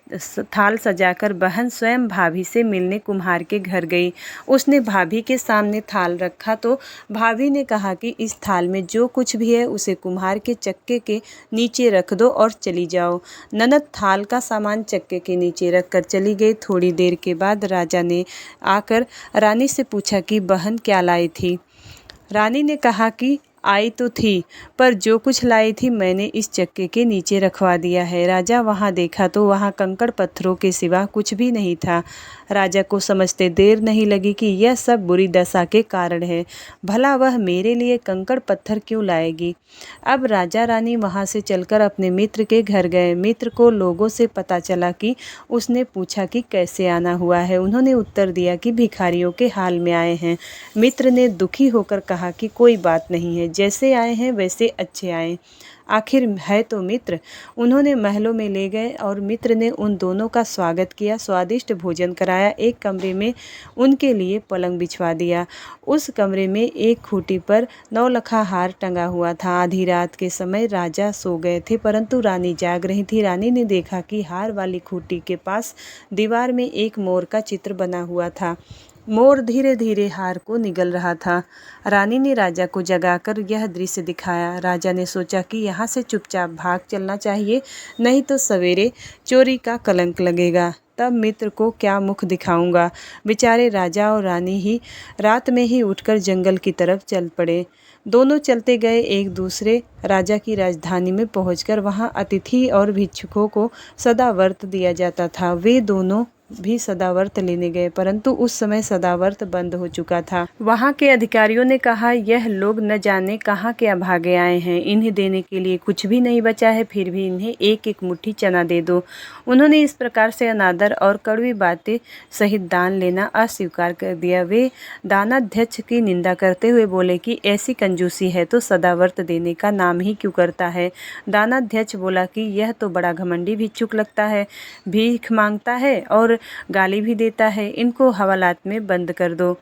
थाल सजाकर बहन स्वयं भाभी से मिलने कुम्हार के घर गई। उसने भाभी के सामने थाल रखा तो भाभी ने कहा कि इस थाल में जो कुछ भी है उसे कुम्हार के चक्के के नीचे रख दो और चली जाओ। ननद थाल का सामान चक्के के नीचे रख कर चली गई। थोड़ी देर के बाद राजा ने आकर रानी से पूछा कि बहन क्या लाई थी। रानी ने कहा कि आई तो थी, पर जो कुछ लाई थी मैंने इस चक्के के नीचे रखवा दिया है। राजा वहाँ देखा तो वहाँ कंकड़ पत्थरों के सिवा कुछ भी नहीं था। राजा को समझते देर नहीं लगी कि यह सब बुरी दशा के कारण है। भला वह मेरे लिए कंकड़ पत्थर क्यों लाएगी। अब राजा रानी वहाँ से चलकर अपने मित्र के घर गए। मित्र को लोगों से पता चला कि उसने पूछा कि कैसे आना हुआ है। उन्होंने उत्तर दिया कि भिखारियों के हाल में आए हैं। मित्र ने दुखी होकर कहा कि कोई बात नहीं है, जैसे आए हैं वैसे अच्छे आए, आखिर है तो मित्र। उन्होंने महलों में ले गए और मित्र ने उन दोनों का स्वागत किया, स्वादिष्ट भोजन कराया। एक कमरे में उनके लिए पलंग बिछवा दिया। उस कमरे में एक खूंटी पर नौलखा हार टंगा हुआ था। आधी रात के समय राजा सो गए थे परंतु रानी जाग रही थी। रानी ने देखा कि हार वाली खूंटी के पास दीवार में एक मोर का चित्र बना हुआ था। मोर धीरे धीरे हार को निगल रहा था। रानी ने राजा को जगाकर यह दृश्य दिखाया। राजा ने सोचा कि यहाँ से चुपचाप भाग चलना चाहिए, नहीं तो सवेरे चोरी का कलंक लगेगा। तब मित्र को क्या मुख दिखाऊंगा। बेचारे राजा और रानी ही रात में ही उठकर जंगल की तरफ चल पड़े। दोनों चलते गए। एक दूसरे राजा की राजधानी में पहुंचकर वहां अतिथि और भिक्षुकों को सदाव्रत दिया जाता था। वे दोनों भी सदाव्रत लेने गए परंतु उस समय सदाव्रत बंद हो चुका था। वहां के अधिकारियों ने कहा यह लोग न जाने कहां के अभागे आए हैं, इन्हें देने के लिए कुछ भी नहीं बचा है, फिर भी इन्हें एक एक मुट्ठी चना दे दो। उन्होंने इस प्रकार से अनादर और कड़वी बातें सहित दान लेना अस्वीकार कर दिया। वे दानाध्यक्ष की निंदा करते हुए बोले कि ऐसी कंजूसी है तो सदाव्रत देने का नाम ही क्यों करता है। दानाध्यक्ष बोला कि यह तो बड़ा घमंडी भिक्षुक लगता है, भीख मांगता है और गाली भी देता है, इनको हवालात में बंद कर दो।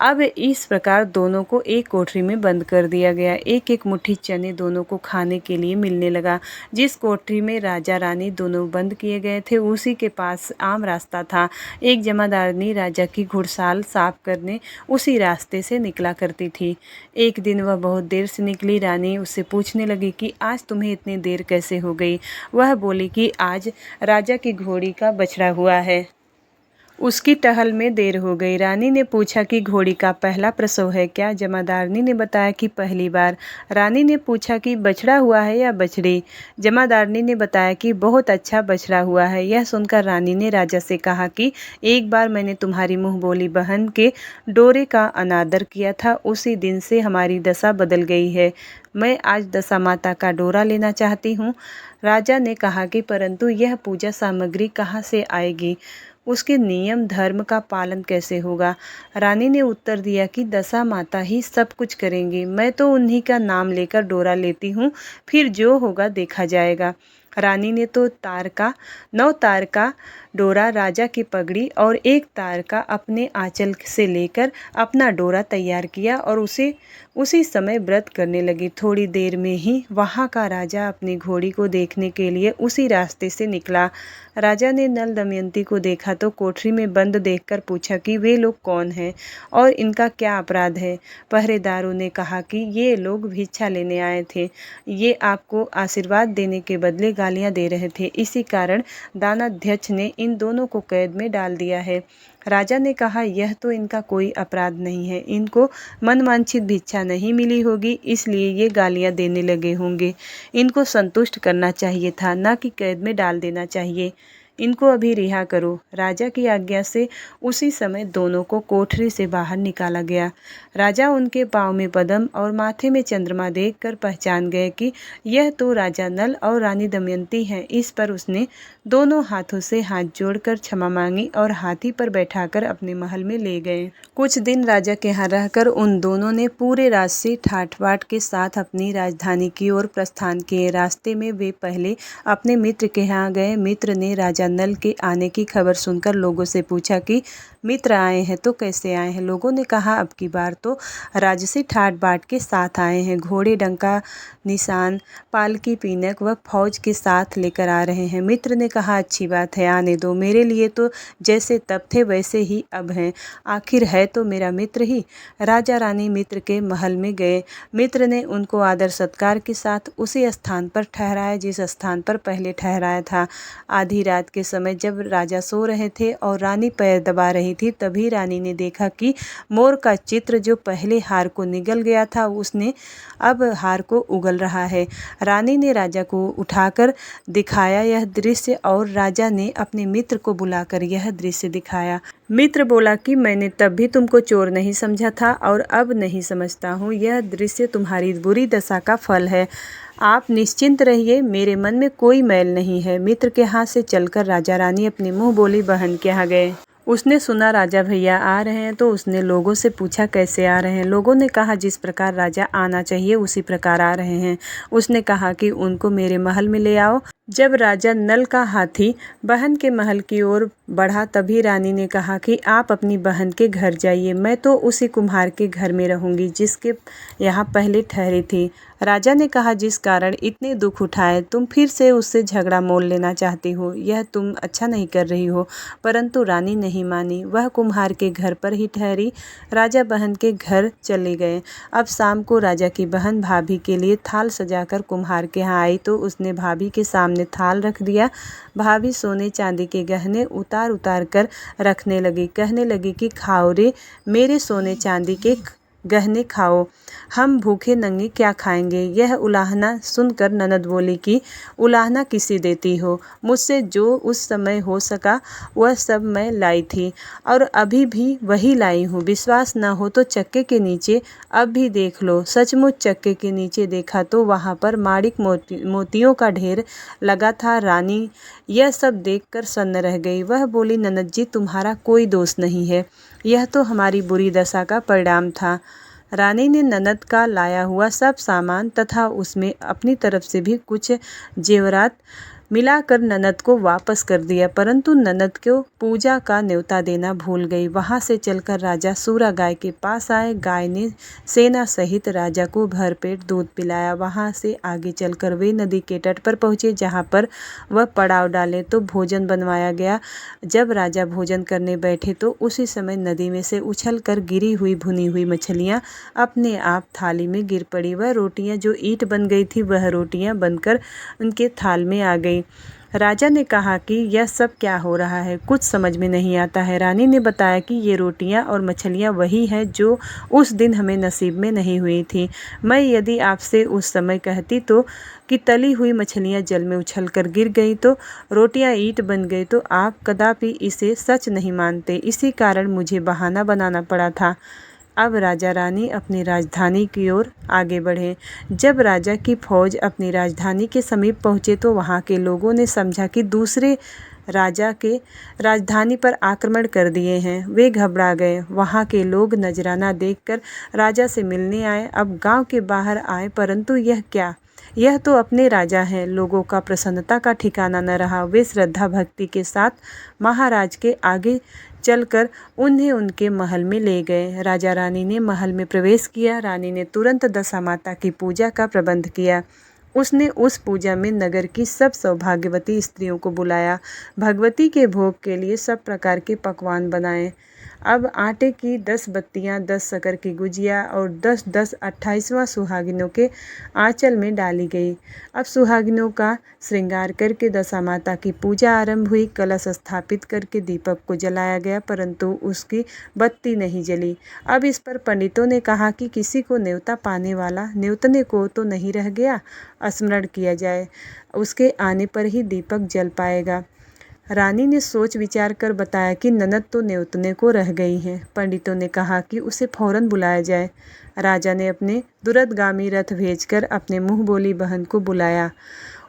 अब इस प्रकार दोनों को एक कोठरी में बंद कर दिया गया। एक एक मुट्ठी चने दोनों को खाने के लिए मिलने लगा। जिस कोठरी में राजा रानी दोनों बंद किए गए थे उसी के पास आम रास्ता था। एक जमादारनी राजा की घुड़साल साफ करने उसी रास्ते से निकला करती थी। एक दिन वह बहुत देर से निकली। रानी उससे पूछने लगी कि आज तुम्हें इतनी देर कैसे हो गई। वह बोली कि आज राजा की घोड़ी का बछड़ा हुआ है, उसकी टहल में देर हो गई। रानी ने पूछा कि घोड़ी का पहला प्रसव है क्या। जमादारनी ने बताया कि पहली बार। रानी ने पूछा कि बछड़ा हुआ है या बछड़ी। जमादारनी ने बताया कि बहुत अच्छा बछड़ा हुआ है। यह सुनकर रानी ने राजा से कहा कि एक बार मैंने तुम्हारी मुँह बोली बहन के डोरे का अनादर किया था, उसी दिन से हमारी दशा बदल गई है। मैं आज दशा माता का डोरा लेना चाहती हूँ। राजा ने कहा कि परंतु यह पूजा सामग्री कहाँ से आएगी, उसके नियम धर्म का पालन कैसे होगा। रानी ने उत्तर दिया कि दशा माता ही सब कुछ करेंगी, मैं तो उन्हीं का नाम लेकर डोरा लेती हूँ, फिर जो होगा देखा जाएगा। रानी ने तो 9 तार का डोरा, राजा की पगड़ी और एक तार का अपने आंचल से लेकर अपना डोरा तैयार किया और उसी समय व्रत करने लगी। थोड़ी देर में ही वहाँ का राजा अपनी घोड़ी को देखने के लिए उसी रास्ते से निकला। राजा ने नल दमयंती को देखा तो कोठरी में बंद देखकर पूछा कि वे लोग कौन हैं और इनका क्या अपराध है। पहरेदारों ने कहा कि ये लोग भिक्षा लेने आए थे, ये आपको आशीर्वाद देने के बदले गालियां दे रहे थे, इसी कारण दानाध्यक्ष ने इन दोनों को कैद में डाल दिया है। राजा ने कहा, यह तो इनका कोई अपराध नहीं है, इनको मनवांछित भिक्षा नहीं मिली होगी इसलिए ये गालियां देने लगे होंगे। इनको संतुष्ट करना चाहिए था, न कि कैद में डाल देना चाहिए। इनको अभी रिहा करो। राजा की आज्ञा से उसी समय दोनों को कोठरी से बाहर निकाला गया। राजा उनके पाँव में पद्म और माथे में चंद्रमा देखकर पहचान गए कि यह तो राजा नल और रानी दमयंती हैं। इस पर उसने दोनों हाथों से हाथ जोड़कर क्षमा मांगी और हाथी पर बैठाकर अपने महल में ले गए। कुछ दिन राजा के यहाँ रहकर उन दोनों ने पूरे राजसी ठाट बाट के साथ अपनी राजधानी की ओर प्रस्थान किए। रास्ते में वे पहले अपने मित्र के यहाँ गए। मित्र ने राजा नल के आने की खबर सुनकर लोगों से पूछा कि मित्र आए हैं तो कैसे आए हैं। लोगों ने कहा, अब की बार तो राजसी ठाट बाट के साथ आए हैं, घोड़े, डंका, निशान, पालकी, पीनक व फौज के साथ लेकर आ रहे हैं। मित्र ने कहा, अच्छी बात है, आने दो, मेरे लिए तो जैसे तब थे वैसे ही अब हैं, आखिर है तो मेरा मित्र ही। राजा रानी मित्र के महल में गए। मित्र ने उनको आदर सत्कार के साथ उसी स्थान पर ठहराया जिस स्थान पर पहले ठहराया था। आधी रात के समय जब राजा सो रहे थे और रानी पैर दबा रही थी, तभी रानी ने देखा कि मोर का चित्र जो पहले हार को निगल गया था उसने अब हार को उगल रहा है। रानी ने राजा को उठाकर दिखाया यह दृश्य और राजा ने अपने मित्र को बुलाकर यह दृश्य दिखाया। मित्र बोला कि मैंने तब भी तुमको चोर नहीं समझा था और अब नहीं समझता हूँ। यह दृश्य तुम्हारी बुरी दशा का फल है। आप निश्चिंत रहिए, मेरे मन में कोई मैल नहीं है। मित्र के हाथ से चलकर राजा रानी अपनी मुँह बोली बहन के यहाँ गए। उसने सुना राजा भैया आ रहे हैं तो उसने लोगों से पूछा कैसे आ रहे हैं। लोगों ने कहा जिस प्रकार राजा आना चाहिए उसी प्रकार आ रहे हैं। उसने कहा कि उनको मेरे महल में ले आओ। जब राजा नल का हाथी बहन के महल की ओर बढ़ा तभी रानी ने कहा कि आप अपनी बहन के घर जाइए, मैं तो उसी कुम्हार के घर में रहूंगी जिसके यहाँ पहले ठहरी थी। राजा ने कहा, जिस कारण इतने दुख उठाए तुम फिर से उससे झगड़ा मोल लेना चाहती हो, यह तुम अच्छा नहीं कर रही हो। परंतु रानी नहीं मानी, वह कुम्हार के घर पर ही ठहरी। राजा बहन के घर चले गए। अब शाम को राजा की बहन भाभी के लिए थाल सजाकर कुम्हार के यहाँ आई तो उसने भाभी के सामने थाल रख दिया। भाभी सोने चांदी के गहने उतार उतार कर रखने लगी। कहने लगी कि खाओ रे मेरे सोने चांदी के गहने खाओ, हम भूखे नंगे क्या खाएंगे। यह उलाहना सुनकर ननद बोली कि उलाहना किसी देती हो, मुझसे जो उस समय हो सका वह सब मैं लाई थी और अभी भी वही लाई हूँ। विश्वास न हो तो चक्के के नीचे अब भी देख लो। सचमुच चक्के के नीचे देखा तो वहाँ पर माणिक मोतियों का ढेर लगा था। रानी यह सब देखकर सन्न रह गई। वह बोली, ननद जी तुम्हारा कोई दोष नहीं है, यह तो हमारी बुरी दशा का परिणाम था। रानी ने ननद का लाया हुआ सब सामान तथा उसमें अपनी तरफ से भी कुछ जेवरात मिलाकर ननद को वापस कर दिया, परंतु ननद को पूजा का न्योता देना भूल गई। वहां से चलकर राजा सूरा गाय के पास आए। गाय ने सेना सहित राजा को भरपेट दूध पिलाया। वहां से आगे चलकर वे नदी के तट पर पहुंचे जहां पर वह पड़ाव डाले तो भोजन बनवाया गया। जब राजा भोजन करने बैठे तो उसी समय नदी में से उछल कर गिरी हुई भुनी हुई मछलियाँ अपने आप थाली में गिर पड़ी। वह रोटियाँ जो ईंट बन गई थी वह रोटियाँ बनकर उनके थाल में आ गई। राजा ने कहा कि यह सब क्या हो रहा है, कुछ समझ में नहीं आता है। रानी ने बताया कि ये रोटियां और मछलियां वही हैं जो उस दिन हमें नसीब में नहीं हुई थी। मैं यदि आपसे उस समय कहती तो कि तली हुई मछलियां जल में उछलकर गिर गई तो रोटियां ईंट बन गई तो आप कदापि इसे सच नहीं मानते। इसी कारण मुझे बहाना बनाना पड़ा था। अब राजा रानी अपनी राजधानी की ओर आगे बढ़े। जब राजा की फौज अपनी राजधानी के समीप पहुंचे तो वहां के लोगों ने समझा कि दूसरे राजा के राजधानी पर आक्रमण कर दिए हैं। वे घबरा गए। वहां के लोग नजराना देखकर राजा से मिलने आए। अब गांव के बाहर आए, परंतु यह क्या, यह तो अपने राजा हैं। लोगों का प्रसन्नता का ठिकाना न रहा। वे श्रद्धा भक्ति के साथ महाराज के आगे चलकर उन्हें उनके महल में ले गए। राजा रानी ने महल में प्रवेश किया। रानी ने तुरंत दशा माता की पूजा का प्रबंध किया। उसने उस पूजा में नगर की सब सौभाग्यवती स्त्रियों को बुलाया। भगवती के भोग के लिए सब प्रकार के पकवान बनाए। अब आटे की 10 बत्तियां, 10 शक्कर की गुजिया और 10-10 28वां सुहागिनों के आंचल में डाली गई। अब सुहागिनों का श्रृंगार करके दशा माता की पूजा आरंभ हुई। कलश स्थापित करके दीपक को जलाया गया, परंतु उसकी बत्ती नहीं जली। अब इस पर पंडितों ने कहा कि किसी को न्योता पाने वाला न्योतने को तो नहीं रह गया, स्मरण किया जाए, उसके आने पर ही दीपक जल पाएगा। रानी ने सोच विचार कर बताया कि ननद तो न्योतने को रह गई हैं। पंडितों ने कहा कि उसे फौरन बुलाया जाए। राजा ने अपने दूरगामी रथ भेजकर अपने मुँह बोली बहन को बुलाया।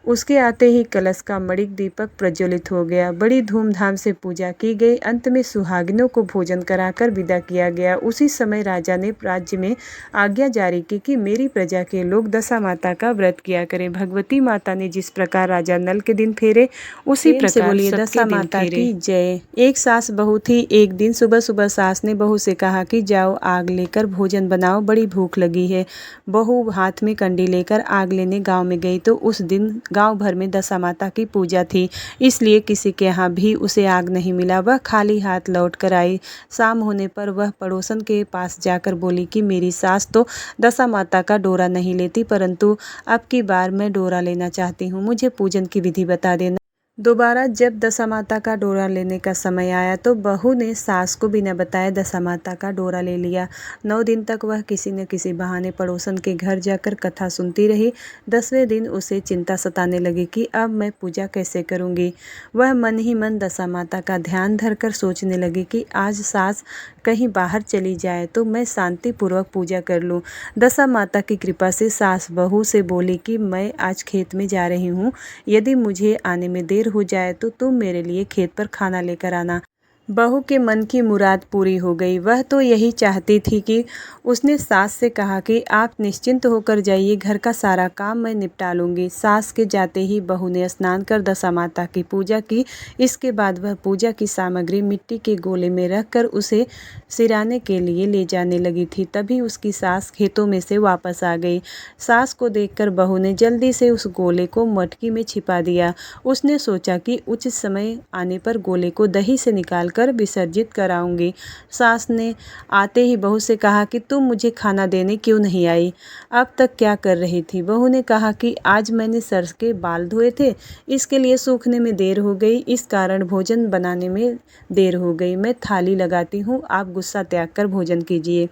उसके आते ही कलश का मणिक दीपक प्रज्वलित हो गया। बड़ी धूमधाम से पूजा की गई। अंत में सुहागिनों को भोजन कराकर विदा किया गया। उसी समय राजा ने राज्य में आज्ञा जारी की कि मेरी प्रजा के लोग दशा माता का व्रत किया करें। भगवती माता ने जिस प्रकार राजा नल के दिन फेरे, उसी प्रकार बोलिए दशा माता की जय। एक सास बहू थी। एक दिन सुबह सुबह सास ने बहू से कहा कि जाओ आग लेकर भोजन बनाओ, बड़ी भूख लगी है। बहू हाथ में कंडी लेकर आग लेने गाँव में गई तो उस दिन गांव भर में दशा माता की पूजा थी, इसलिए किसी के यहाँ भी उसे आग नहीं मिला। वह खाली हाथ लौट कर आई। शाम होने पर वह पड़ोसन के पास जाकर बोली कि मेरी सास तो दशा माता का डोरा नहीं लेती, परंतु अब की बार मैं डोरा लेना चाहती हूँ, मुझे पूजन की विधि बता देना। दोबारा जब दशा माता का डोरा लेने का समय आया तो बहू ने सास को बिना बताए दशा माता का डोरा ले लिया। 9 दिन तक वह किसी न किसी बहाने पड़ोसन के घर जाकर कथा सुनती रही। 10वें दिन उसे चिंता सताने लगी कि अब मैं पूजा कैसे करूंगी। वह मन ही मन दशा माता का ध्यान धरकर सोचने लगी कि आज सास कहीं बाहर चली जाए तो मैं शांतिपूर्वक पूजा कर लूं। दशा माता की कृपा से सास बहू से बोली कि मैं आज खेत में जा रही हूँ, यदि मुझे आने में देर हो जाए तो तुम मेरे लिए खेत पर खाना लेकर आना। बहू के मन की मुराद पूरी हो गई। वह तो यही चाहती थी कि उसने सास से कहा कि आप निश्चिंत होकर जाइए, घर का सारा काम मैं निपटा लूँगी। सास के जाते ही बहू ने स्नान कर दशा माता की पूजा की। इसके बाद वह पूजा की सामग्री मिट्टी के गोले में रखकर उसे सिराने के लिए ले जाने लगी थी। तभी उसकी सास खेतों में से वापस आ गई। सास को देखकर बहू ने जल्दी से उस गोले को मटकी में छिपा दिया। उसने सोचा कि उचित समय आने पर गोले को दही से निकाल कर विसर्जित कराऊंगी। सास ने आते ही बहू से कहा कि तुम मुझे खाना देने क्यों नहीं आई, अब तक क्या कर रही थी। बहू ने कहा कि आज मैंने सर के बाल धोए थे, इसके लिए सूखने में देर हो गई, इस कारण भोजन बनाने में देर हो गई। मैं थाली लगाती हूँ, आप गुस्सा त्याग कर भोजन कीजिए।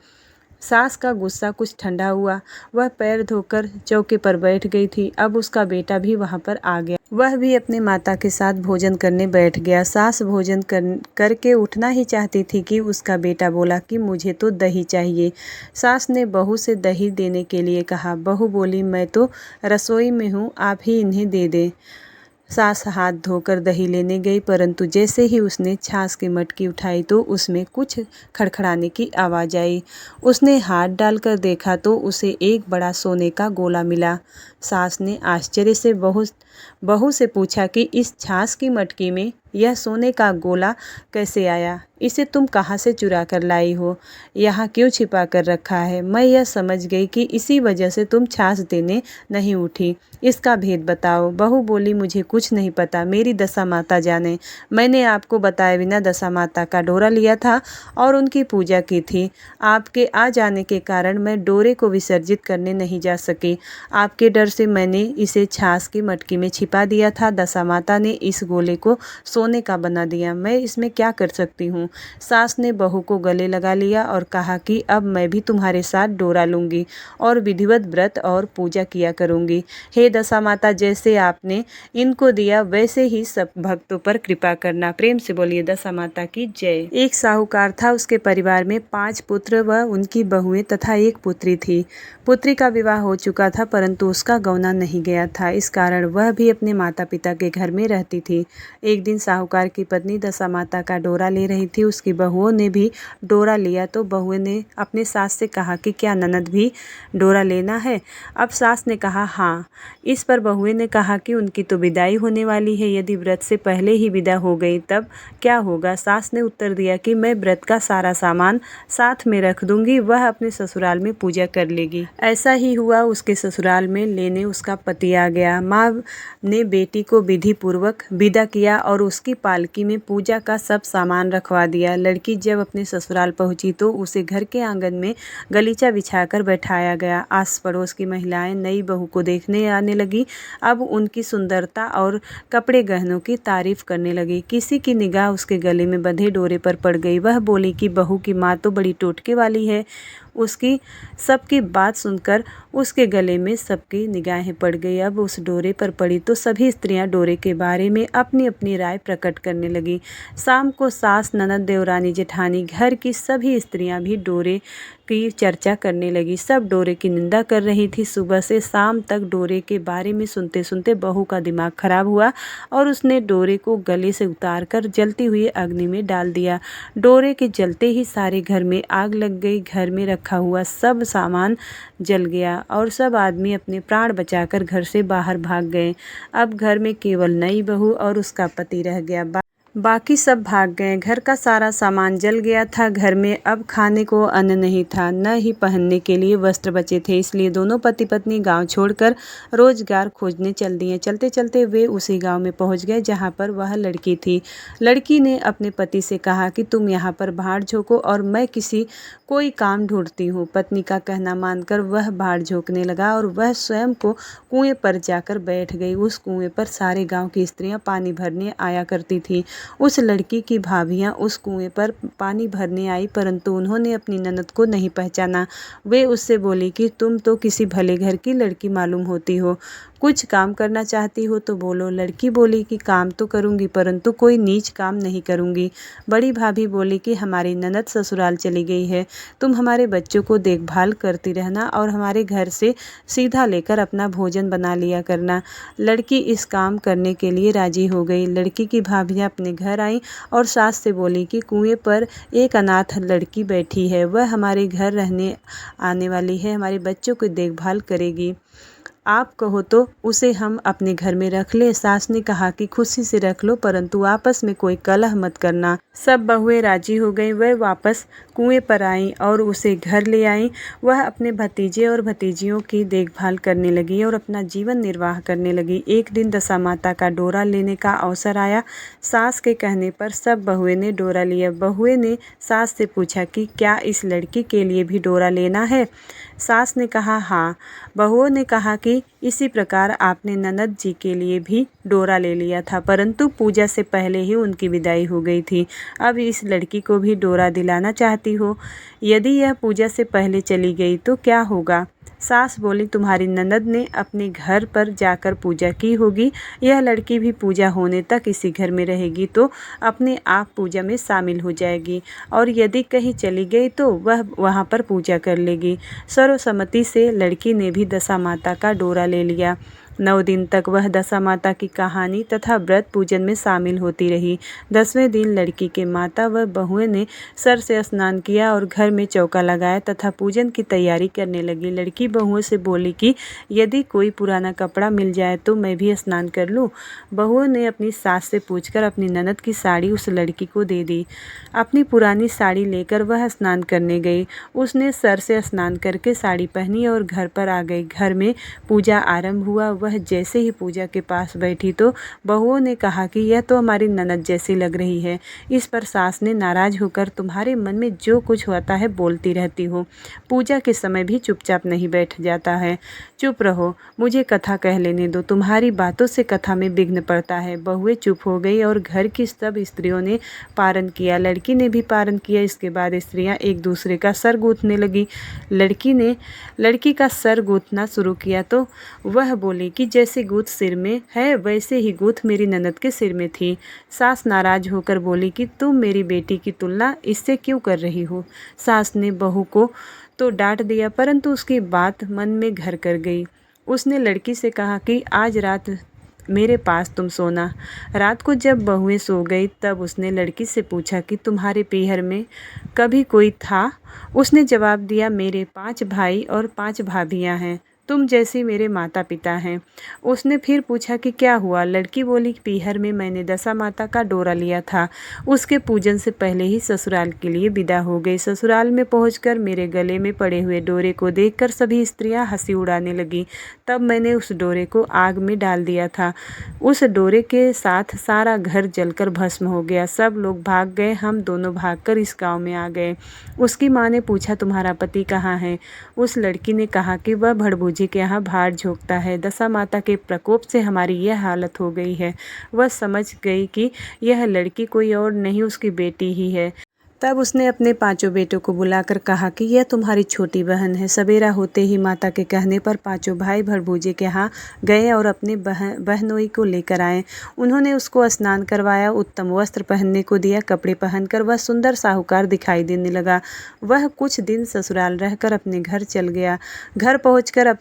सास का गुस्सा कुछ ठंडा हुआ। वह पैर धोकर चौके पर बैठ गई थी। अब उसका बेटा भी वहां पर आ गया। वह भी अपने माता के साथ भोजन करने बैठ गया। सास भोजन करके उठना ही चाहती थी कि उसका बेटा बोला कि मुझे तो दही चाहिए। सास ने बहू से दही देने के लिए कहा। बहू बोली मैं तो रसोई में हूँ, आप ही इन्हें दे दें। सास हाथ धोकर दही लेने गई, परंतु जैसे ही उसने छाछ की मटकी उठाई तो उसमें कुछ खड़खड़ाने की आवाज़ आई। उसने हाथ डालकर देखा तो उसे एक बड़ा सोने का गोला मिला। सास ने आश्चर्य से बहू से पूछा कि इस छाछ की मटकी में यह सोने का गोला कैसे आया? इसे तुम कहाँ से चुरा कर लाई हो? यहाँ क्यों छिपा कर रखा है? मैं यह समझ गई कि इसी वजह से तुम छाछ देने नहीं उठी। इसका भेद बताओ। बहू बोली मुझे कुछ नहीं पता, मेरी दशा माता जाने। मैंने आपको बताए बिना दशा माता का डोरा लिया था और उनकी पूजा की थी। आपके आ जाने के कारण मैं डोरे को विसर्जित करने नहीं जा सकी। आपके डर से मैंने इसे छाछ की मटकी में छिपा दिया था। दशा माता ने इस गोले को सोने का बना दिया, मैं इसमें क्या कर सकती हूँ। सास ने बहू को गले लगा लिया और कहा कि अब मैं भी तुम्हारे साथ डोरा लूँगी और विधिवत व्रत और पूजा किया करूँगी। हे दशा माता, जैसे आपने इनको दिया वैसे ही सब भक्तों पर कृपा करना। प्रेम से बोलिए दशा माता की जय। एक साहूकार था, उसके परिवार में 5 पुत्र व उनकी बहुएं तथा एक पुत्री थी। पुत्री का विवाह हो चुका था, परंतु उसका गौना नहीं गया था। इस कारण वह भी अपने माता पिता के घर में रहती थी। एक दिन साहूकार की पत्नी दशा माता का डोरा ले रही थी, उसकी बहुओं ने भी डोरा लिया तो बहुओं ने अपने सास से कहा कि क्या ननद भी डोरा लेना है। अब सास ने कहा हाँ। इस पर बहुएं ने कहा कि उनकी तो विदाई होने वाली है, यदि व्रत से पहले ही विदा हो गई तब क्या होगा। सास ने उत्तर दिया कि मैं व्रत का सारा सामान साथ में रख दूंगी, वह अपने ससुराल में पूजा कर लेगी। ऐसा ही हुआ। उसके ससुराल में लेने उसका पति आ गया। माँ ने बेटी को विधि पूर्वक विदा किया और उसकी पालकी में पूजा का सब सामान रखवा दिया। लड़की जब अपने ससुराल पहुंची तो उसे घर के आंगन में गलीचा बिछाकर बैठाया गया। आस पड़ोस की महिलाएं नई बहू को देखने आने लगी। अब उनकी सुंदरता और कपड़े गहनों की तारीफ करने लगी। किसी की निगाह उसके गले में बंधे डोरे पर पड़ गई। वह बोली कि बहू की माँ तो बड़ी टोटके वाली है। उसकी सबकी बात सुनकर उसके गले में सबकी निगाहें पड़ गई। अब उस डोरे पर पड़ी तो सभी स्त्रियां डोरे के बारे में अपनी अपनी राय प्रकट करने लगी। शाम को सास, ननद, देवरानी, जेठानी, घर की सभी स्त्रियां भी डोरे की चर्चा करने लगी। सब डोरे की निंदा कर रही थी। सुबह से शाम तक डोरे के बारे में सुनते सुनते बहू का दिमाग खराब हुआ और उसने डोरे को गले से उतारकर जलती हुई अग्नि में डाल दिया। डोरे के जलते ही सारे घर में आग लग गई। घर में रखा हुआ सब सामान जल गया और सब आदमी अपने प्राण बचाकर घर से बाहर भाग गए। अब घर में केवल नई बहू और उसका पति रह गया। बाकी सब भाग गए। घर का सारा सामान जल गया था। घर में अब खाने को अन्न नहीं था, न ही पहनने के लिए वस्त्र बचे थे। इसलिए दोनों पति पत्नी गांव छोड़कर रोजगार खोजने चल दिए। चलते चलते वे उसी गांव में पहुंच गए जहां पर वह लड़की थी। लड़की ने अपने पति से कहा कि तुम यहाँ पर भाड़ झोंको और मैं कोई काम ढूंढती हूँ। पत्नी का कहना मानकर वह भाड़ झोंकने लगा और वह स्वयं को कुएं पर जाकर बैठ गई। उस कुएं पर सारे गाँव की स्त्रियाँ पानी भरने आया करती थी। उस लड़की की भाभियां उस कुएं पर पानी भरने आई, परंतु उन्होंने अपनी ननद को नहीं पहचाना। वे उससे बोली कि तुम तो किसी भले घर की लड़की मालूम होती हो, कुछ काम करना चाहती हो तो बोलो। लड़की बोली कि काम तो करूंगी परंतु कोई नीच काम नहीं करूंगी। बड़ी भाभी बोली कि हमारी ननद ससुराल चली गई है, तुम हमारे बच्चों को देखभाल करती रहना और हमारे घर से सीधा लेकर अपना भोजन बना लिया करना। लड़की इस काम करने के लिए राजी हो गई। लड़की की भाभियां अपने घर आई और सास से बोली कि कुएं पर एक अनाथ लड़की बैठी है, वह हमारे घर रहने आने वाली है, हमारे बच्चों की देखभाल करेगी, आप कहो तो उसे हम अपने घर में रख ले। सास ने कहा कि खुशी से रख लो परंतु आपस में कोई कलह मत करना। सब बहुएं राजी हो गईं। वह वापस कुएं पर आईं और उसे घर ले आईं। वह अपने भतीजे और भतीजियों की देखभाल करने लगी और अपना जीवन निर्वाह करने लगी। एक दिन दशा माता का डोरा लेने का अवसर आया। सास के कहने पर सब बहुएं ने डोरा लिया। बहुएं ने सास से पूछा कि क्या इस लड़की के लिए भी डोरा लेना है। सास ने कहा हाँ। बहुओं ने कहा कि इसी प्रकार आपने ननद जी के लिए भी डोरा ले लिया था, परंतु पूजा से पहले ही उनकी विदाई हो गई थी। अब इस लड़की को भी डोरा दिलाना चाहती हो। यदि यह पूजा से पहले चली गई तो क्या होगा। सास बोली तुम्हारी ननद ने अपने घर पर जाकर पूजा की होगी, यह लड़की भी पूजा होने तक इसी घर में रहेगी तो अपने आप पूजा में शामिल हो जाएगी और यदि कहीं चली गई तो वह वहाँ पर पूजा कर लेगी। सर्वसम्मति से लड़की ने भी दशा माता का डोरा ले लिया। 9 दिन तक वह दशा माता की कहानी तथा व्रत पूजन में शामिल होती रही। 10वें दिन लड़की के माता व बहुएं ने सर से स्नान किया और घर में चौका लगाया तथा पूजन की तैयारी करने लगी। लड़की बहुओं से बोली कि यदि कोई पुराना कपड़ा मिल जाए तो मैं भी स्नान कर लूं। बहुओं ने अपनी सास से पूछकर अपनी ननद की साड़ी उस लड़की को दे दी। अपनी पुरानी साड़ी लेकर वह स्नान करने गई। उसने सर से स्नान करके साड़ी पहनी और घर पर आ गई। घर में पूजा आरंभ हुआ। वह जैसे ही पूजा के पास बैठी तो बहुओं ने कहा कि यह तो हमारी ननद जैसी लग रही है। इस पर सास ने नाराज होकर तुम्हारे मन में जो कुछ होता है बोलती रहती हो, पूजा के समय भी चुपचाप नहीं बैठ जाता है, चुप रहो, मुझे कथा कह लेने दो, तुम्हारी बातों से कथा में विघ्न पड़ता है। बहुएं चुप हो गई और घर की सब स्त्रियों ने पारण किया। लड़की ने भी पारण किया। इसके बाद स्त्रियां एक दूसरे का सर गूंथने लगी। लड़की ने लड़की का सर गूंथना शुरू किया तो वह बोली कि जैसे गूंथ सिर में है वैसे ही गूंथ मेरी ननद के सिर में थी। सास नाराज होकर बोली कि तुम मेरी बेटी की तुलना इससे क्यों कर रही हो। सास ने बहू को तो डांट दिया परंतु उसकी बात मन में घर कर गई। उसने लड़की से कहा कि आज रात मेरे पास तुम सोना। रात को जब बहुएं सो गई तब उसने लड़की से पूछा कि तुम्हारे पीहर में कभी कोई था? उसने जवाब दिया, मेरे 5 भाई और 5 भाभियां हैं, तुम जैसी मेरे माता पिता हैं। उसने फिर पूछा कि क्या हुआ? लड़की बोली, पीहर में मैंने दशा माता का डोरा लिया था, उसके पूजन से पहले ही ससुराल के लिए विदा हो गई। ससुराल में पहुंचकर मेरे गले में पड़े हुए डोरे को देखकर सभी स्त्रियां हंसी उड़ाने लगी। तब मैंने उस डोरे को आग में डाल दिया था। उस डोरे के साथ सारा घर जलकर भस्म हो गया। सब लोग भाग गए, हम दोनों भागकर इस गांव में आ गए। उसकी माँ ने पूछा, तुम्हारा पति कहाँ है? उस लड़की ने कहा कि वह भड़भूजी के यहाँ भाड़ झोंकता है। दशा माता के प्रकोप से हमारी यह हालत हो गई है। वह समझ गई कि यह लड़की कोई और नहीं, उसकी बेटी ही है। तब उसने अपने 5 बेटों को बुलाकर कहा कि यह तुम्हारी छोटी बहन है। सवेरा होते ही माता के कहने पर 5 भाई भड़भूजे के यहाँ गए और अपने बहनोई को लेकर आए। उन्होंने उसको स्नान करवाया, उत्तम वस्त्र पहनने को दिया। कपड़े पहनकर वह सुंदर साहूकार दिखाई देने लगा। वह कुछ दिन ससुराल रहकर अपने घर चल गया। घर पहुंचकर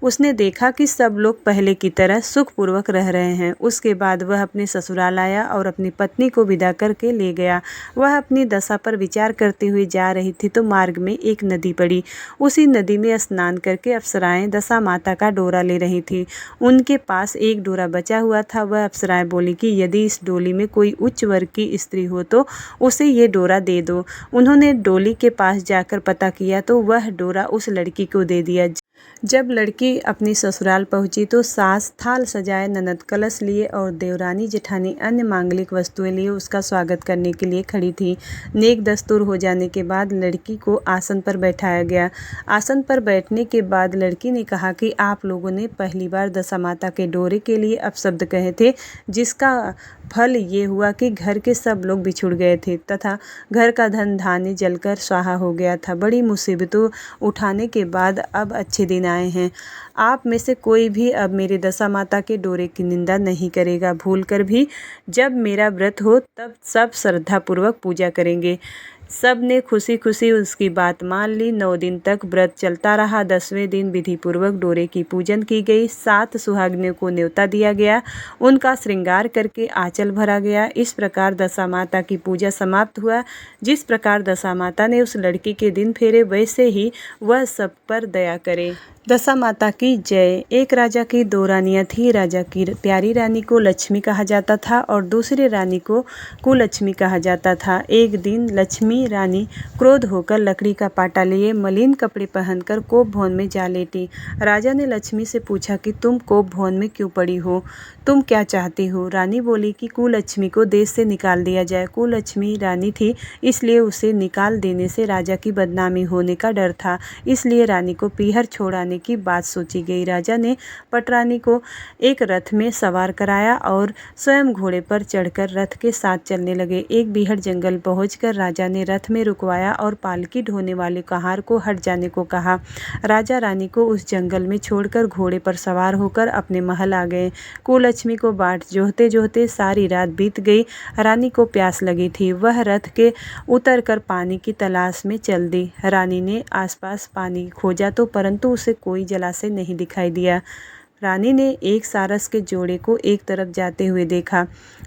उसने देखा कि सब लोग पहले की तरह सुखपूर्वक रह रहे हैं। उसके बाद वह अपने ससुराल आया और अपनी पत्नी को विदा करके ले गया। वह अपनी दशा पर विचार करते हुए जा रही थी तो मार्ग में एक नदी पड़ी। उसी नदी में स्नान करके अप्सराएं दशा माता का डोरा ले रही थी। उनके पास एक डोरा बचा हुआ था। वह अप्सराएं बोली कि यदि इस डोली में कोई उच्च वर्ग की स्त्री हो तो उसे ये डोरा दे दो। उन्होंने डोली के पास जाकर पता किया तो वह डोरा उस लड़की को दे दिया। जब लड़की अपनी ससुराल पहुंची तो सास थाल सजाए, ननद कलश लिए और देवरानी जेठानी अन्य मांगलिक वस्तुएं लिए उसका स्वागत करने के लिए खड़ी थी। नेक दस्तूर हो जाने के बाद लड़की को आसन पर बैठाया गया। आसन पर बैठने के बाद लड़की ने कहा कि आप लोगों ने पहली बार दशा माता के डोरे के लिए अपशब्द कहे थे, जिसका फल ये हुआ कि घर के सब लोग बिछुड़ गए थे तथा घर का धन धान्य जलकर स्वाहा हो गया था। बड़ी मुसीबतों उठाने के बाद अब अच्छे दिन आए हैं। आप में से कोई भी अब मेरे दशा माता के डोरे की निंदा नहीं करेगा। भूल कर भी जब मेरा व्रत हो तब सब श्रद्धापूर्वक पूजा करेंगे। सब ने खुशी खुशी उसकी बात मान ली। 9 दिन तक व्रत चलता रहा। 10वें दिन विधि पूर्वक डोरे की पूजन की गई। 7 सुहागिनों को न्योता दिया गया, उनका श्रृंगार करके आंचल भरा गया। इस प्रकार दशा माता की पूजा समाप्त हुआ। जिस प्रकार दशा माता ने उस लड़की के दिन फेरे, वैसे ही वह सब पर दया करे। दशा माता की जय। एक राजा की 2 रानियां थी। राजा की प्यारी रानी को लक्ष्मी कहा जाता था और दूसरी रानी को कुलक्ष्मी कहा जाता था। एक दिन लक्ष्मी रानी क्रोध होकर लकड़ी का पाटा लिए मलिन कपड़े पहनकर कोप भवन में जा लेटी। राजा ने लक्ष्मी से पूछा कि तुम कोप भवन में क्यों पड़ी हो? तुम क्या चाहती हो? रानी बोली कि कुलक्ष्मी को देश से निकाल दिया जाए। कुलक्ष्मी रानी थी, इसलिए उसे निकाल देने से राजा की बदनामी होने का डर था, इसलिए रानी को पीहर छोड़ाने की बात सोची गई। राजा ने पटरानी को एक रथ में सवार कराया और स्वयं घोड़े पर चढ़कर रथ के साथ चलने लगे। एक बीहड़ जंगल पहुंचकर राजा ने रथ में रुकवाया और पालकी ढोने वाले कहार को हट जाने को कहा। राजा रानी को उस जंगल में छोड़कर घोड़े पर सवार होकर अपने महल आ गए। कुलक्ष्मी को बाट जोहते जोहते सारी रात बीत गई। रानी को प्यास लगी थी। वह रथ के उतरकर पानी की तलाश में चल दी। रानी ने आसपास पानी खोजा तो परंतु उसे कोई जलाशय नहीं दिखाई दिया। रानी ने एक सारस के जोड़े को एक तरफ जाते हुए देखा।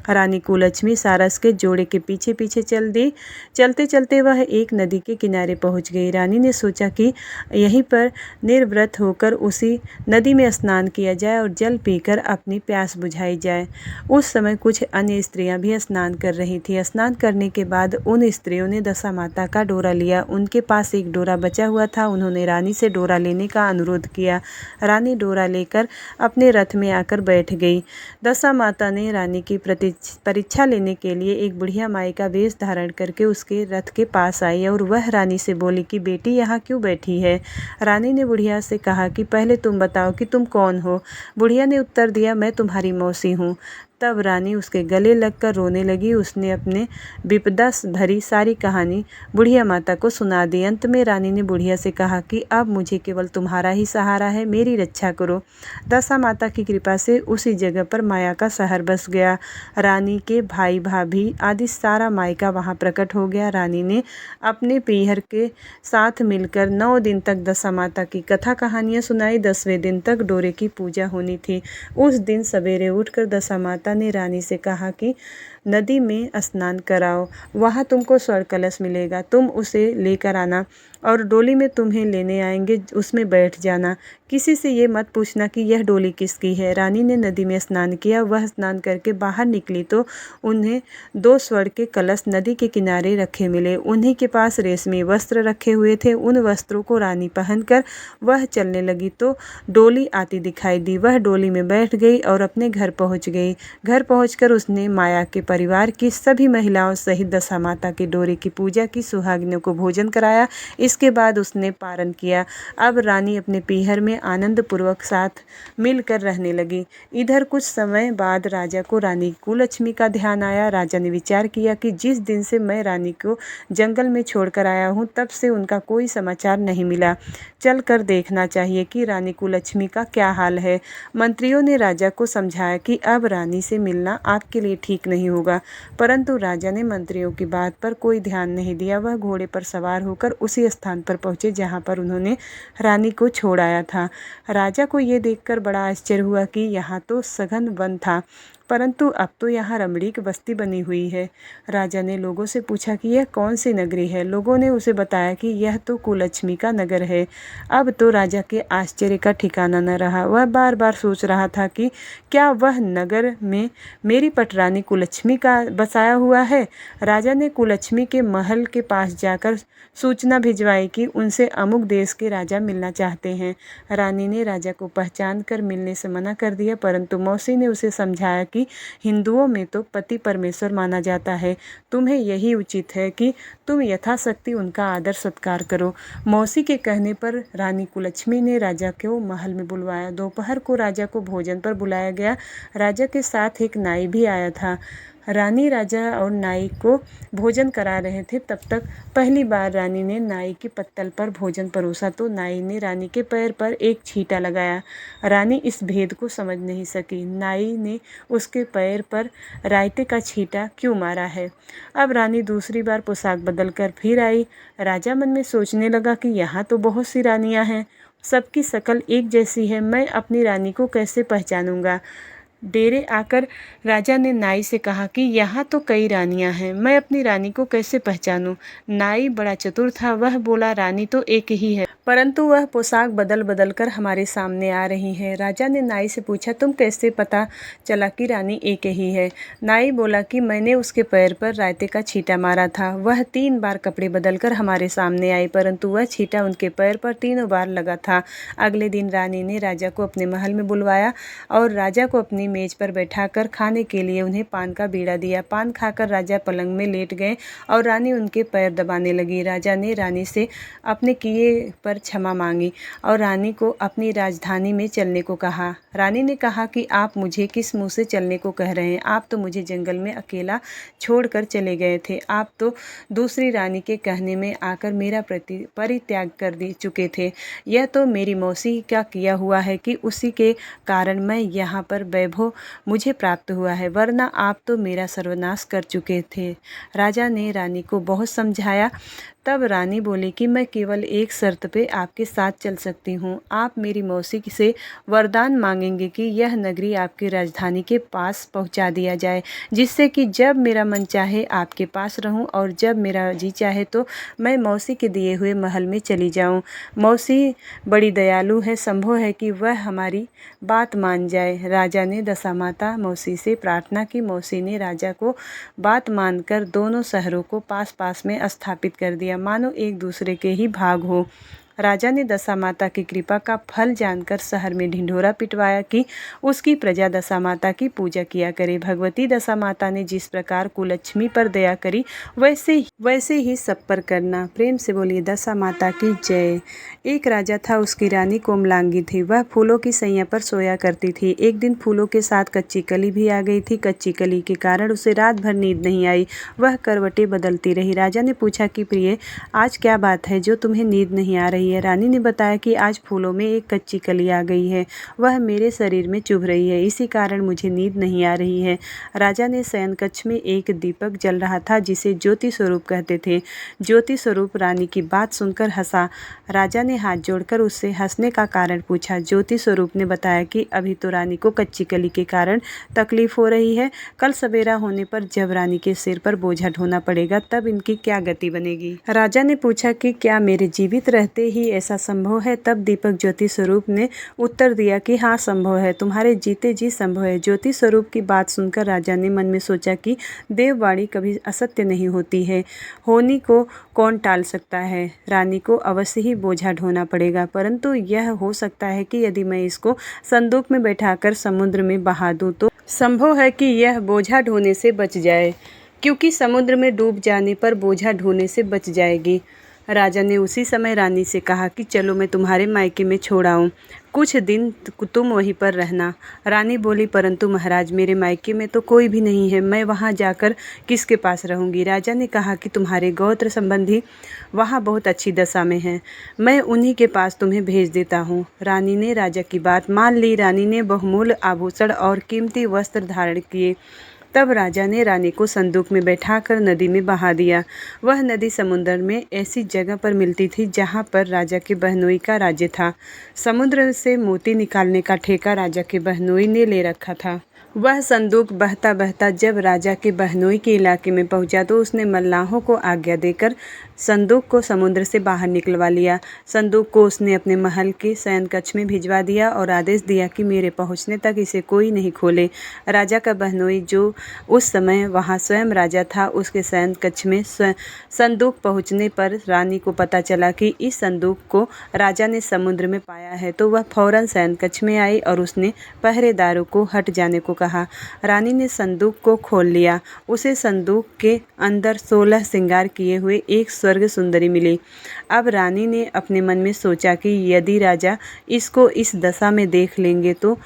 रानी कुलक्ष्मी सारस के जोड़े के पीछे पीछे चल दी। चलते चलते वह एक नदी के किनारे पहुंच गई। रानी ने सोचा कि यहीं पर निर्व्रत होकर उसी नदी में स्नान किया जाए और जल पीकर अपनी प्यास बुझाई जाए। उस समय कुछ अन्य स्त्रियां भी स्नान कर रही थी। स्नान करने के बाद उन स्त्रियों ने दशा माता का डोरा लिया। उनके पास एक डोरा बचा हुआ था। उन्होंने रानी से डोरा लेने का अनुरोध किया। रानी डोरा लेकर अपने रथ में आकर बैठ गई। दशा माता ने रानी की परीक्षा लेने के लिए एक बुढ़िया माई का वेश धारण करके उसके रथ के पास आई और वह रानी से बोली कि बेटी यहाँ क्यों बैठी है? रानी ने बुढ़िया से कहा कि पहले तुम बताओ कि तुम कौन हो? बुढ़िया ने उत्तर दिया, मैं तुम्हारी मौसी हूँ। तब रानी उसके गले लगकर रोने लगी। उसने अपने विपदा भरी सारी कहानी बुढ़िया माता को सुना दी। अंत में रानी ने बुढ़िया से कहा कि अब मुझे केवल तुम्हारा ही सहारा है, मेरी रक्षा करो। दशा माता की कृपा से उसी जगह पर माया का शहर बस गया। रानी के भाई भाभी आदि सारा मायका वहाँ प्रकट हो गया। रानी ने अपने पीहर के साथ मिलकर 9 दिन तक दशा माता की कथा कहानियाँ सुनाई। 10वें दिन तक डोरे की पूजा होनी थी। उस दिन सवेरे उठकर दशा माता ने रानी से कहा कि नदी में स्नान कराओ, वहाँ तुमको स्वर्ण कलश मिलेगा, तुम उसे लेकर आना और डोली में तुम्हें लेने आएंगे, उसमें बैठ जाना। किसी से ये मत पूछना कि यह डोली किसकी है। रानी ने नदी में स्नान किया। वह स्नान करके बाहर निकली तो उन्हें 2 स्वर्ण के कलश नदी के किनारे रखे मिले। उन्हीं के पास रेशमी वस्त्र रखे हुए थे। उन वस्त्रों को रानी पहनकर वह चलने लगी तो डोली आती दिखाई दी। वह डोली में बैठ गई और अपने घर पहुंच गई। घर पहुंचकर उसने माया के परिवार की सभी महिलाओं सहित दशा माता की डोरे की पूजा की। सुहागिनों को भोजन कराया। इसके बाद उसने पारण किया। अब रानी अपने पीहर में आनंद पूर्वक साथ मिलकर रहने लगी। इधर कुछ समय बाद राजा को रानी कुलक्ष्मी का ध्यान आया। राजा ने विचार किया कि जिस दिन से मैं रानी को जंगल में छोड़कर आया हूँ तब से उनका कोई समाचार नहीं मिला। चल कर देखना चाहिए कि रानी कुलक्ष्मी का क्या हाल है। मंत्रियों ने राजा को समझाया कि अब रानी से मिलना आपके लिए ठीक नहीं होगा, परंतु राजा ने मंत्रियों की बात पर कोई ध्यान नहीं दिया। वह घोड़े पर सवार होकर उसी स्थान पर पहुंचे जहां पर उन्होंने रानी को छोड़ आया था। राजा को ये देखकर बड़ा आश्चर्य हुआ कि यहाँ तो सघन वन था, परंतु अब तो यहाँ रमणीक बस्ती बनी हुई है। राजा ने लोगों से पूछा कि यह कौन सी नगरी है। लोगों ने उसे बताया कि यह तो कुलक्ष्मी का नगर है। अब तो राजा के आश्चर्य का ठिकाना न रहा। वह बार बार सोच रहा था कि क्या वह नगर में मेरी पटरानी कुलक्ष्मी का बसाया हुआ है। राजा ने कुलक्ष्मी के महल के पास जाकर सूचना भिजवाई कि उनसे अमुक देश के राजा मिलना चाहते हैं। रानी ने राजा को पहचान कर मिलने से मना कर दिया, परंतु मौसी ने उसे समझाया कि हिंदुओं में तो पति परमेश्वर माना जाता है, तुम्हें यही उचित है कि तुम यथाशक्ति उनका आदर सत्कार करो। मौसी के कहने पर रानी कुलक्ष्मी ने राजा को महल में बुलवाया। दोपहर को राजा को भोजन पर बुलाया गया। राजा के साथ एक नाई भी आया था। रानी राजा और नाई को भोजन करा रहे थे। तब तक पहली बार रानी ने नाई के पत्तल पर भोजन परोसा तो नाई ने रानी के पैर पर एक छींटा लगाया। रानी इस भेद को समझ नहीं सकी। नाई ने उसके पैर पर रायते का छींटा क्यों मारा है। अब रानी दूसरी बार पोशाक बदल कर फिर आई। राजा मन में सोचने लगा कि यहाँ तो बहुत सी रानियाँ हैं, सबकी शक्ल एक जैसी है, मैं अपनी रानी को कैसे पहचानूंगा। डेरे आकर राजा ने नाई से कहा कि यहाँ तो कई रानियाँ हैं, मैं अपनी रानी को कैसे पहचानूं। नाई बड़ा चतुर था। वह बोला रानी तो एक ही है, परंतु वह पोशाक बदल बदल कर हमारे सामने आ रही है। राजा ने नाई से पूछा तुम कैसे पता चला कि रानी एक ही है। नाई बोला कि मैंने उसके पैर पर रायते का छींटा मारा था। वह 3 बार कपड़े बदल कर हमारे सामने आई, परंतु वह छींटा उनके पैर पर 3 बार लगा था। अगले दिन रानी ने राजा को अपने महल में बुलवाया और राजा को अपनी मेज पर बैठाकर खाने के लिए उन्हें पान का बीड़ा दिया। पान खाकर राजा पलंग में लेट गए और रानी उनके पैर दबाने लगी। राजा ने रानी से अपने किए पर क्षमा मांगी और रानी को अपनी राजधानी में चलने को कहा। रानी ने कहा कि आप मुझे किस मुंह से चलने को कह रहे हैं। आप तो मुझे जंगल में अकेला छोड़कर चले गए थे। आप तो दूसरी रानी के कहने में आकर मेरा परित्याग कर दे चुके थे। यह तो मेरी मौसी का किया हुआ है कि उसी के कारण मैं यहाँ पर वैभव मुझे प्राप्त हुआ है, वरना आप तो मेरा सर्वनाश कर चुके थे। राजा ने रानी को बहुत समझाया। तब रानी बोली कि मैं केवल एक शर्त पे आपके साथ चल सकती हूँ। आप मेरी मौसी से वरदान मांगेंगे कि यह नगरी आपकी राजधानी के पास पहुँचा दिया जाए, जिससे कि जब मेरा मन चाहे आपके पास रहूँ और जब मेरा जी चाहे तो मैं मौसी के दिए हुए महल में चली जाऊँ। मौसी बड़ी दयालु है, संभव है कि वह हमारी बात मान जाए। राजा ने दशा माता मौसी से प्रार्थना की। मौसी ने राजा को बात मानकर दोनों शहरों को पास पास में स्थापित कर दिया, मानो एक दूसरे के ही भाग हो। राजा ने दशा माता की कृपा का फल जानकर शहर में ढिंढोरा पिटवाया कि उसकी प्रजा दशा माता की पूजा किया करे। भगवती दशा माता ने जिस प्रकार कुलक्ष्मी पर दया करी वैसे ही सब पर करना। प्रेम से बोलिए दशा माता की जय। एक राजा था, उसकी रानी कोमलांगी थी। वह फूलों की सैया पर सोया करती थी। एक दिन फूलों के साथ कच्ची कली भी आ गई थी। कच्ची कली के कारण उसे रात भर नींद नहीं आई। वह करवटें बदलती रही। राजा ने पूछा कि प्रिय, आज क्या बात है जो तुम्हें नींद नहीं आ रही है? रानी ने बताया कि आज फूलों में एक कच्ची कली आ गई है। वह मेरे शरीर में चुभ रही है, इसी कारण मुझे नींद नहीं आ रही है। राजा ने शयन कक्ष में एक दीपक जल रहा था जिसे ज्योति स्वरूप कहते थे। ज्योति स्वरूप रानी की बात सुनकर हंसा। राजा ने हाथ जोड़कर उससे हंसने का कारण पूछा। ज्योति स्वरूप ने बताया कि अभी तो रानी को कच्ची कली के कारण तकलीफ हो रही है। कल सवेरा होने पर जब रानी के सिर पर बोझा ढोना पड़ेगा तब इनकी क्या गति बनेगी? राजा ने पूछा कि क्या मेरे जीवित रहते ही ऐसा संभव है? तब दीपक ज्योति स्वरूप ने उत्तर दिया कि हाँ संभव है, तुम्हारे जीते जी संभव है। ज्योति स्वरूप की बात सुनकर राजा ने मन में सोचा कि देववाणी कभी असत्य नहीं होती है, होनी को कौन टाल सकता है। रानी को अवश्य ही बोझा ढोना पड़ेगा, परंतु यह हो सकता है कि यदि मैं इसको संदूक में बैठाकर समुद्र में बहा दूं तो संभव है कि यह बोझा ढोने से बच जाए, क्योंकि समुद्र में डूब जाने पर बोझा ढोने से बच जाएगी। राजा ने उसी समय रानी से कहा कि चलो मैं तुम्हारे मायके में छोड़ आऊँ, कुछ दिन तुम वहीं पर रहना। रानी बोली, परंतु महाराज मेरे मायके में तो कोई भी नहीं है, मैं वहाँ जाकर किसके पास रहूँगी? राजा ने कहा कि तुम्हारे गोत्र संबंधी वहाँ बहुत अच्छी दशा में हैं, मैं उन्हीं के पास तुम्हें भेज देता हूँ। रानी ने राजा की बात मान ली। रानी ने बहुमूल्य आभूषण और कीमती वस्त्र धारण किए। तब राजा ने रानी को संदूक में बैठाकर नदी में बहा दिया। वह नदी समुद्र में ऐसी जगह पर मिलती थी जहाँ पर राजा के बहनोई का राज्य था। समुद्र से मोती निकालने का ठेका राजा के बहनोई ने ले रखा था। वह संदूक बहता बहता जब राजा के बहनोई के इलाके में पहुंचा तो उसने मल्लाहों को आज्ञा देकर संदूक को समुद्र से बाहर निकलवा लिया। संदूक को उसने अपने महल के शयन कक्ष में भिजवा दिया और आदेश दिया कि मेरे पहुंचने तक इसे कोई नहीं खोले। राजा का बहनोई जो उस समय वहां स्वयं राजा था, उसके शयन कक्ष में संदूक पहुंचने पर रानी को पता चला कि इस संदूक को राजा ने समुद्र में पाया है, तो वह फौरन शयन कक्ष में आई और उसने पहरेदारों को हट जाने को कहा। रानी ने संदूक को खोल लिया। उसे संदूक के अंदर 16 श्रृंगार किए हुए एक स्वर्ग सुंदरी मिली। अब रानी ने अपने मन में सोचा कि यदि राजा इसको इस दशा में देख लेंगे तो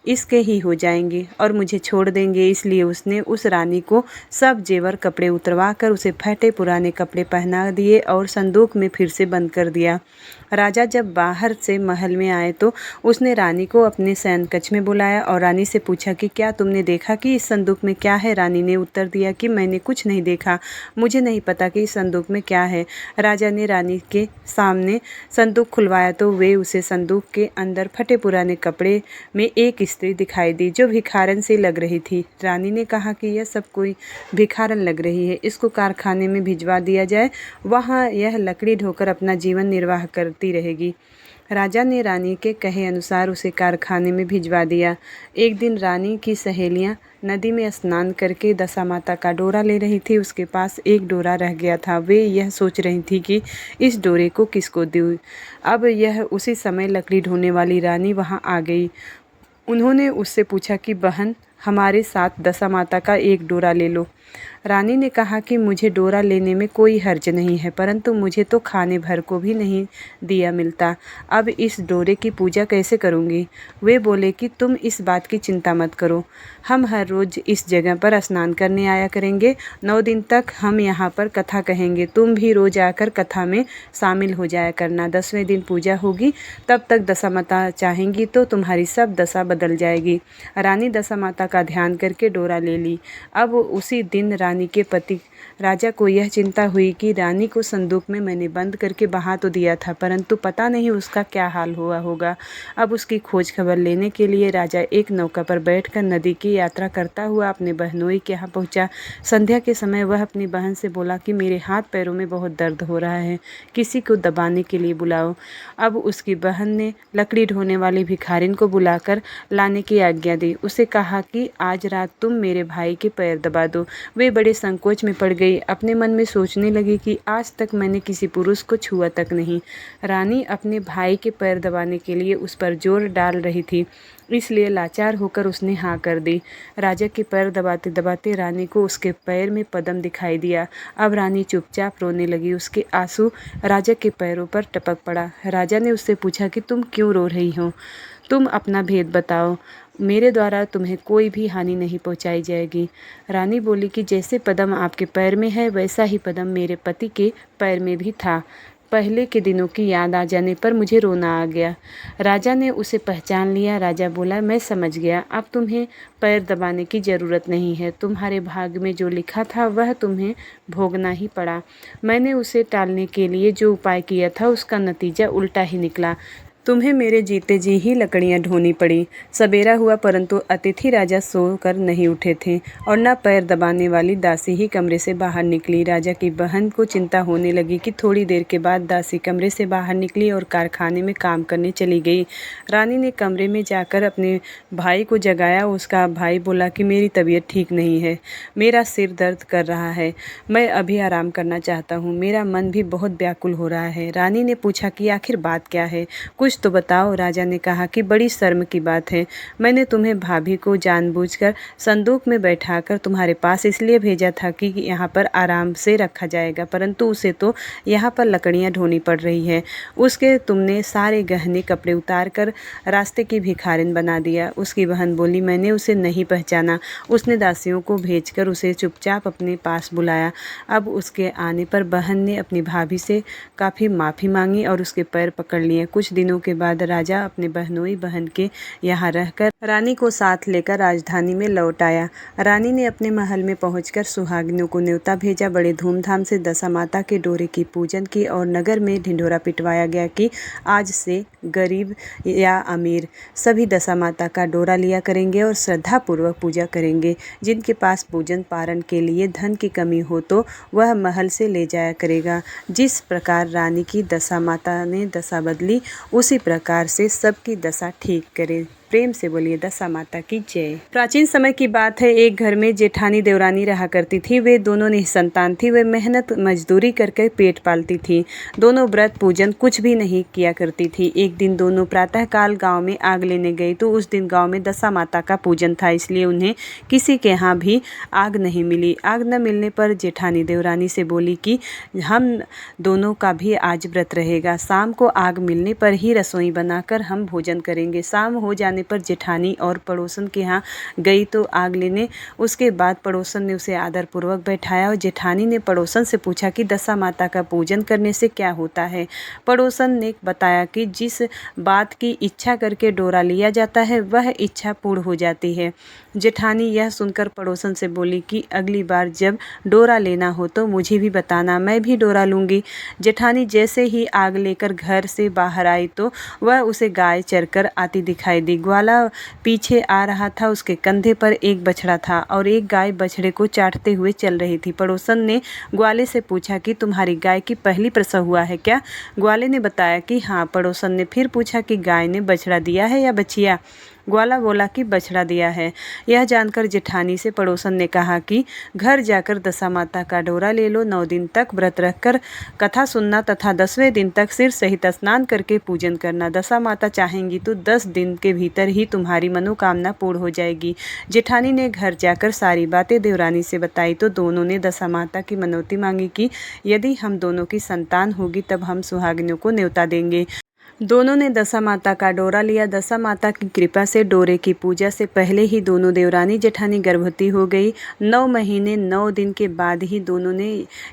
इसके ही हो जाएंगे और मुझे छोड़ देंगे, इसलिए उसने उस रानी को सब जेवर कपड़े उतरवा कर उसे फटे पुराने कपड़े पहना दिए और संदूक में फिर से बंद कर दिया। राजा जब बाहर से महल में आए तो उसने रानी को अपने शयन कक्ष में बुलाया और रानी से पूछा कि क्या तुमने देखा कि इस संदूक में क्या है? रानी ने उत्तर दिया कि मैंने कुछ नहीं देखा, मुझे नहीं पता कि इस संदूक में क्या है। राजा ने रानी के सामने संदूक खुलवाया तो वे उसे संदूक के अंदर फटे पुराने कपड़े में एक स्त्री दिखाई दी जो भिखारन से लग रही थी। रानी ने कहा कि यह सब कोई भिखारन लग रही है, इसको कारखाने में भिजवा दिया जाए, वहाँ यह लकड़ी ढोकर अपना जीवन निर्वाह करती रहेगी। राजा ने रानी के कहे अनुसार उसे कारखाने में भिजवा दिया। एक दिन रानी की सहेलियां नदी में स्नान करके दशा माता का डोरा ले रही थी। उसके पास एक डोरा रह गया था। वे यह सोच रही थी कि इस डोरे को किसको दूँ। अब यह उसी समय लकड़ी ढोने वाली रानी वहां आ गई। उन्होंने उससे पूछा कि बहन, हमारे साथ दशा माता का एक डोरा ले लो। रानी ने कहा कि मुझे डोरा लेने में कोई हर्ज नहीं है, परंतु मुझे तो खाने भर को भी नहीं दिया मिलता। अब इस डोरे की पूजा कैसे करूँगी? वे बोले कि तुम इस बात की चिंता मत करो, हम हर रोज़ इस जगह पर स्नान करने आया करेंगे। 9 दिन तक हम यहाँ पर कथा कहेंगे, तुम भी रोज़ आकर कथा में शामिल हो जाया करना। 10वें दिन पूजा होगी, तब तक दशा माता चाहेंगी तो तुम्हारी सब दशा बदल जाएगी। रानी दशा माता का ध्यान करके डोरा ले ली। अब उसी दिन रानी के पति राजा को यह चिंता हुई कि रानी को संदूक में मैंने बंद करके बहा तो दिया था, परंतु पता नहीं उसका क्या हाल हुआ होगा। अब उसकी खोज खबर लेने के लिए राजा एक नौका पर बैठकर नदी की यात्रा करता हुआ अपने बहनोई के यहाँ पहुँचा। संध्या के समय वह अपनी बहन से बोला कि मेरे हाथ पैरों में बहुत दर्द हो रहा है, किसी को दबाने के लिए बुलाओ। अब उसकी बहन ने लकड़ी ढोने वाली भिखारिन को बुलाकर लाने की आज्ञा दी। उसे कहा कि कि आज रात तुम मेरे भाई के पैर दबा दो। वे बड़े संकोच में पड़ गई। अपने मन में सोचने लगी कि आज तक मैंने किसी पुरुष को छुआ तक नहीं। रानी अपने भाई के पैर दबाने के लिए उस पर जोर डाल रही थी, इसलिए लाचार होकर उसने हाँ कर दी। राजा के पैर दबाते दबाते रानी को उसके पैर में पद्म दिखाई दिया। अब रानी चुपचाप रोने लगी। उसके आंसू राजा के पैरों पर टपक पड़ा। राजा ने उससे पूछा कि तुम क्यों रो रही हो? तुम अपना भेद बताओ। मेरे द्वारा तुम्हें कोई भी हानि नहीं पहुंचाई जाएगी। रानी बोली कि जैसे पद्म आपके पैर में है वैसा ही पद्म मेरे पति के पैर में भी था। पहले के दिनों की याद आ जाने पर मुझे रोना आ गया। राजा ने उसे पहचान लिया। राजा बोला, मैं समझ गया, अब तुम्हें पैर दबाने की ज़रूरत नहीं है। तुम्हारे भाग्य में जो लिखा था वह तुम्हें भोगना ही पड़ा। मैंने उसे टालने के लिए जो उपाय किया था उसका नतीजा उल्टा ही निकला। तुम्हें मेरे जीते जी ही लकड़ियां ढोनी पड़ी। सवेरा हुआ परंतु अतिथि राजा सोकर नहीं उठे थे और न पैर दबाने वाली दासी ही कमरे से बाहर निकली। राजा की बहन को चिंता होने लगी कि थोड़ी देर के बाद दासी कमरे से बाहर निकली और कारखाने में काम करने चली गई। रानी ने कमरे में जाकर अपने भाई को जगाया। उसका भाई बोला कि मेरी तबीयत ठीक नहीं है, मेरा सिर दर्द कर रहा है, मैं अभी आराम करना चाहता हूँ, मेरा मन भी बहुत व्याकुल हो रहा है। रानी ने पूछा कि आखिर बात क्या है, कुछ तो बताओ। राजा ने कहा कि बड़ी शर्म की बात है, मैंने तुम्हें भाभी को जानबूझकर संदूक में बैठाकर तुम्हारे पास इसलिए भेजा था कि यहाँ पर आराम से रखा जाएगा, परंतु उसे तो यहाँ पर लकड़ियाँ ढोनी पड़ रही है। उसके तुमने सारे गहने कपड़े उतार कर रास्ते की भिखारिन बना दिया। उसकी बहन बोली, मैंने उसे नहीं पहचाना। उसने दासियों को भेजकर उसे चुपचाप अपने पास बुलाया। अब उसके आने पर बहन ने अपनी भाभी से काफ़ी माफ़ी मांगी और उसके पैर पकड़ लिए। कुछ दिनों के बाद राजा अपने बहनोई बहन के यहाँ रहकर रानी को साथ लेकर राजधानी में लौट आया। रानी ने अपने महल में पहुंचकर सुहागिनों को न्योता भेजा। बड़े धूमधाम से दशा माता के डोरे की पूजन की और नगर में ढिंढोरा पिटवाया गया कि आज से गरीब या अमीर सभी दशा माता का डोरा लिया करेंगे और श्रद्धापूर्वक पूजा करेंगे। जिनके पास पूजन पारण के लिए धन की कमी हो तो वह महल से ले जाया करेगा। जिस प्रकार रानी की दशा माता ने दशा बदली, उसी प्रकार से सबकी दशा ठीक करे। प्रेम से बोलिए दशा माता की जय। प्राचीन समय की बात है, एक घर में जेठानी देवरानी रहा करती थी। वे दोनों निसंतान थी। वे मेहनत मजदूरी करके पेट पालती थी। दोनों व्रत पूजन कुछ भी नहीं किया करती थी। एक दिन दोनों प्रातःकाल गांव में आग लेने गई तो उस दिन गांव में दशा माता का पूजन था, इसलिए उन्हें किसी के यहाँ भी आग नहीं मिली। आग न मिलने पर जेठानी देवरानी से बोली कि हम दोनों का भी आज व्रत रहेगा। शाम को आग मिलने पर ही रसोई बनाकर हम भोजन करेंगे। शाम हो जाने पर जेठानी और पड़ोसन के यहाँ गई तो आग लेने। उसके बाद पड़ोसन ने उसे आदर पूर्वक बैठाया और जेठानी ने पड़ोसन से पूछा कि दशा माता का पूजन करने से क्या होता है। पड़ोसन ने बताया कि जिस बात की इच्छा करके डोरा लिया जाता है वह इच्छा पूर्ण हो जाती है। जेठानी यह सुनकर पड़ोसन से बोली कि अगली बार जब डोरा लेना हो तो मुझे भी बताना, मैं भी डोरा लूँगी। जेठानी जैसे ही आग लेकर घर से बाहर आई तो वह उसे गाय चरकर आती दिखाई दी। ग्वाला पीछे आ रहा था। उसके कंधे पर एक बछड़ा था और एक गाय बछड़े को चाटते हुए चल रही थी। पड़ोसन ने ग्वाले से पूछा कि तुम्हारी गाय की पहली प्रसव हुआ है क्या? ग्वाले ने बताया कि हाँ। पड़ोसन ने फिर पूछा कि गाय ने बछड़ा दिया है या बछिया? ग्वाला बोला कि बछड़ा दिया है। यह जानकर जेठानी से पड़ोसन ने कहा कि घर जाकर दशा माता का डोरा ले लो। 9 दिन तक व्रत रखकर कथा सुनना तथा 10वें दिन तक सिर सहित स्नान करके पूजन करना। दशा माता चाहेंगी तो 10 दिन के भीतर ही तुम्हारी मनोकामना पूर्ण हो जाएगी। जेठानी ने घर जाकर सारी बातें देवरानी से बताई तो दोनों ने दशा माता की मनौती मांगी कि यदि हम दोनों की संतान होगी तब हम सुहागिनों को न्योता देंगे। दोनों ने दशा माता का डोरा लिया। दशा माता की कृपा से डोरे की पूजा से पहले ही दोनों देवरानी जेठानी गर्भवती हो गई। 9 महीने 9 दिन के बाद ही दोनों ने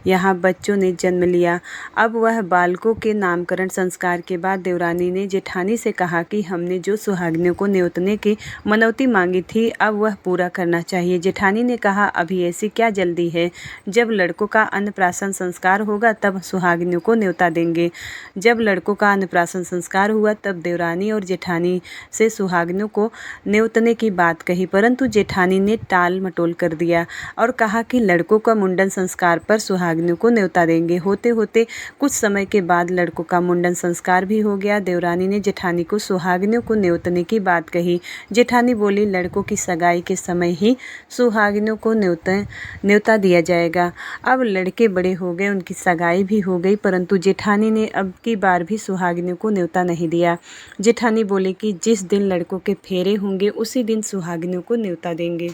यहाँ बच्चों ने जन्म लिया। अब वह बालकों के नामकरण संस्कार के बाद देवरानी ने जेठानी से कहा कि हमने जो सुहागिनों को न्योतने की मनौती मांगी थी अब वह पूरा करना चाहिए। जेठानी ने कहा, अभी ऐसी क्या जल्दी है? जब लड़कों का अन्नप्राशन संस्कार होगा तब सुहागिनों को न्योता देंगे। जब लड़कों का अन्नप्राशन संस्कार हुआ तब देवरानी और जेठानी से सुहागिनों को न्योतने की बात कही, परंतु जेठानी ने टाल मटोल कर दिया और कहा कि लड़कों का मुंडन संस्कार पर सुहागिनों को न्योता देंगे। होते होते कुछ समय के बाद लड़कों का मुंडन संस्कार भी हो गया। देवरानी ने जेठानी को सुहागिनों को न्योतने की बात कही। जेठानी बोली, लड़कों की सगाई के समय ही सुहागिनों को न्योता दिया जाएगा। अब लड़के बड़े हो गए, उनकी सगाई भी हो गई, परंतु जेठानी ने अब की बार भी सुहागिनों को न्योता नहीं दिया। जेठानी बोली कि जिस दिन लड़कों के फेरे होंगे उसी दिन सुहागिनों को न्योता देंगे।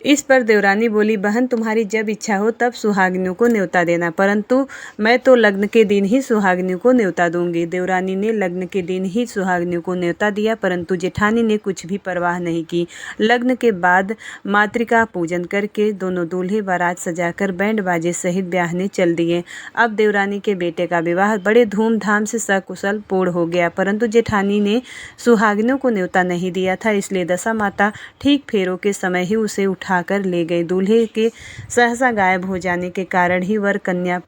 इस पर देवरानी बोली, बहन तुम्हारी जब इच्छा हो तब सुहागिनों को न्योता देना, परंतु मैं तो लग्न के दिन ही सुहागिनों को न्योता दूंगी। देवरानी ने लग्न के दिन ही सुहागिनों को न्योता दिया, परंतु जेठानी ने कुछ भी परवाह नहीं की। लग्न के बाद मातृका पूजन करके दोनों दूल्हे बारात सजाकर बैंड बाजे सहित ब्याहने चल दिए। अब देवरानी के बेटे का विवाह बड़े धूमधाम से सकुशल पूर्ण हो गया, परंतु जेठानी ने सुहागिनों को न्योता नहीं दिया था, इसलिए दशा माता ठीक फेरों के समय ही उसे उठाकर ले गई। दूल्हे के सहसा गायब हो जाने के कारण ही वर कन्या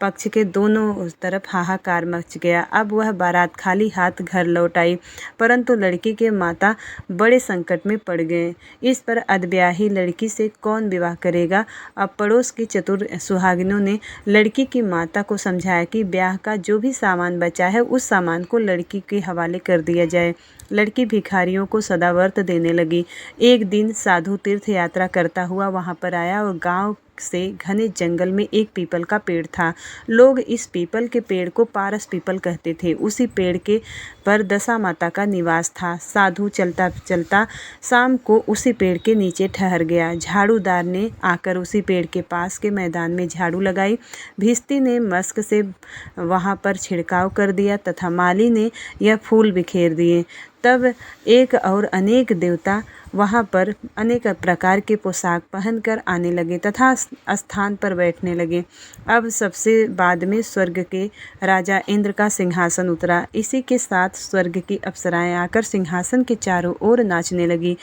पक्ष के दोनों तरफ हाहाकार मच गया। अब वह बारात खाली हाथ घर लौट आई, परंतु लड़की के माता बड़े संकट में पड़ गए। इस पर अधब्याही लड़की से कौन विवाह करेगा। अब पड़ोस की चतुर सुहागिनों ने लड़की की माता को समझाया कि ब्याह का जो भी सामान बचा है उस सामान को लड़की के हवाले कर दिया जाए। लड़की भिखारियों को सदाव्रत देने लगी। एक दिन साधु तीर्थ यात्रा करता हुआ वहां पर आया और गांव से घने जंगल में एक पीपल का पेड़ था। लोग इस पीपल के पेड़ को पारस पीपल कहते थे। उसी पेड़ के पर दशा माता का निवास था। साधु चलता चलता शाम को उसी पेड़ के नीचे ठहर गया। झाड़ूदार ने आकर उसी पेड़ के पास के मैदान में झाड़ू लगाई। भिस्ती ने मस्क से वहां पर छिड़काव कर दिया तथा माली ने यह फूल बिखेर दिए। तब एक और अनेक देवता वहाँ पर अनेक प्रकार के पोशाक पहनकर आने लगे तथा स्थान पर बैठने लगे। अब सबसे बाद में स्वर्ग के राजा इंद्र का सिंहासन उतरा। इसी के साथ स्वर्ग की अप्सराएं आकर सिंहासन के चारों ओर नाचने लगी।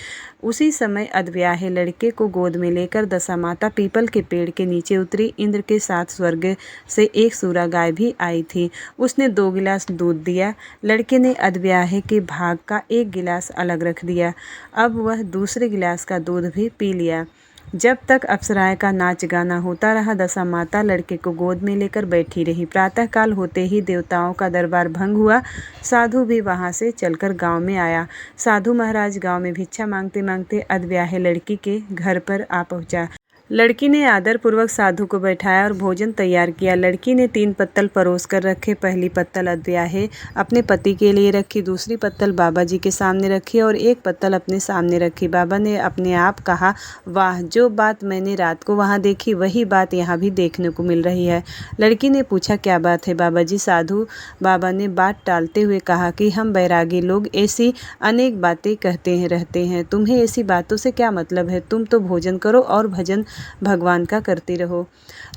उसी समय अधब्याहे लड़के को गोद में लेकर दशा माता पीपल के पेड़ के नीचे उतरी। इंद्र के साथ स्वर्ग से एक सूरा गाय भी आई थी। उसने 2 गिलास दूध दिया। लड़के ने अधब्याहे के भाग का 1 गिलास अलग रख दिया। अब वह दूसरे गिलास का दूध भी पी लिया। जब तक अप्सराएं का नाच गाना होता रहा, दशा माता लड़के को गोद में लेकर बैठी रही। प्रातःकाल होते ही देवताओं का दरबार भंग हुआ। साधु भी वहां से चलकर गांव में आया। साधु महाराज गांव में भिक्षा मांगते मांगते अधब्याहे लड़की के घर पर आ पहुंचा। लड़की ने आदरपूर्वक साधु को बैठाया और भोजन तैयार किया। लड़की ने 3 पत्तल परोस कर रखे। पहली पत्तल अधब्याहे अपने पति के लिए रखी, दूसरी पत्तल बाबा जी के सामने रखी और एक पत्तल अपने सामने रखी। बाबा ने अपने आप कहा, वाह, जो बात मैंने रात को वहाँ देखी वही बात यहाँ भी देखने को मिल रही है। लड़की ने पूछा, क्या बात है बाबा जी। साधु बाबा ने बात टालते हुए कहा कि हम बैरागी लोग ऐसी अनेक बातें कहते रहते हैं, तुम्हें ऐसी बातों से क्या मतलब है। तुम तो भोजन करो और भजन भगवान का करती रहो।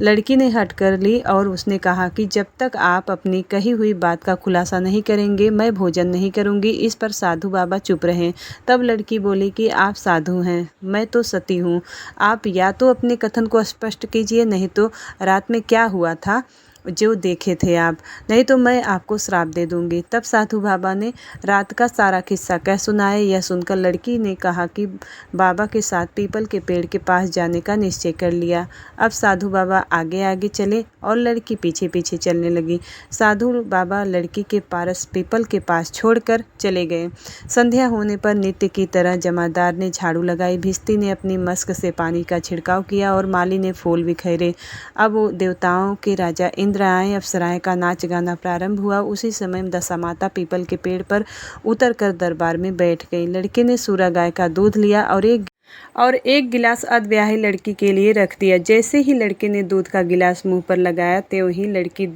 लड़की ने हट कर ली और उसने कहा कि जब तक आप अपनी कही हुई बात का खुलासा नहीं करेंगे मैं भोजन नहीं करूंगी। इस पर साधु बाबा चुप रहे। तब लड़की बोली कि आप साधु हैं, मैं तो सती हूँ। आप या तो अपने कथन को स्पष्ट कीजिए, नहीं तो रात में क्या हुआ था जो देखे थे आप, नहीं तो मैं आपको श्राप दे दूंगी। तब साधु बाबा ने रात का सारा किस्सा कह सुनाया। यह सुनकर लड़की ने कहा कि बाबा के साथ पीपल के पेड़ के पास जाने का निश्चय कर लिया। अब साधु बाबा आगे आगे चले और लड़की पीछे पीछे चलने लगी। साधु बाबा लड़की के पारस पीपल के पास छोड़कर चले गए। संध्या होने पर नित्य की तरह जमादार ने झाड़ू लगाई, भिस्ती ने अपनी मस्क से पानी का छिड़काव किया और माली ने फूल बिखेरे। अब देवताओं के राजा इंद्र आए। अप्सराएं का नाच गाना प्रारंभ हुआ। उसी समय दशा माता पीपल के पेड़ पर उतरकर दरबार में बैठ गई। लड़के ने सूरा गाय का दूध लिया और एक गिलास अधब्याही लड़की के लिए रख दिया। जैसे ही लड़के ने दूध का गिलास मुंह पर लगाया त्यों ही लड़की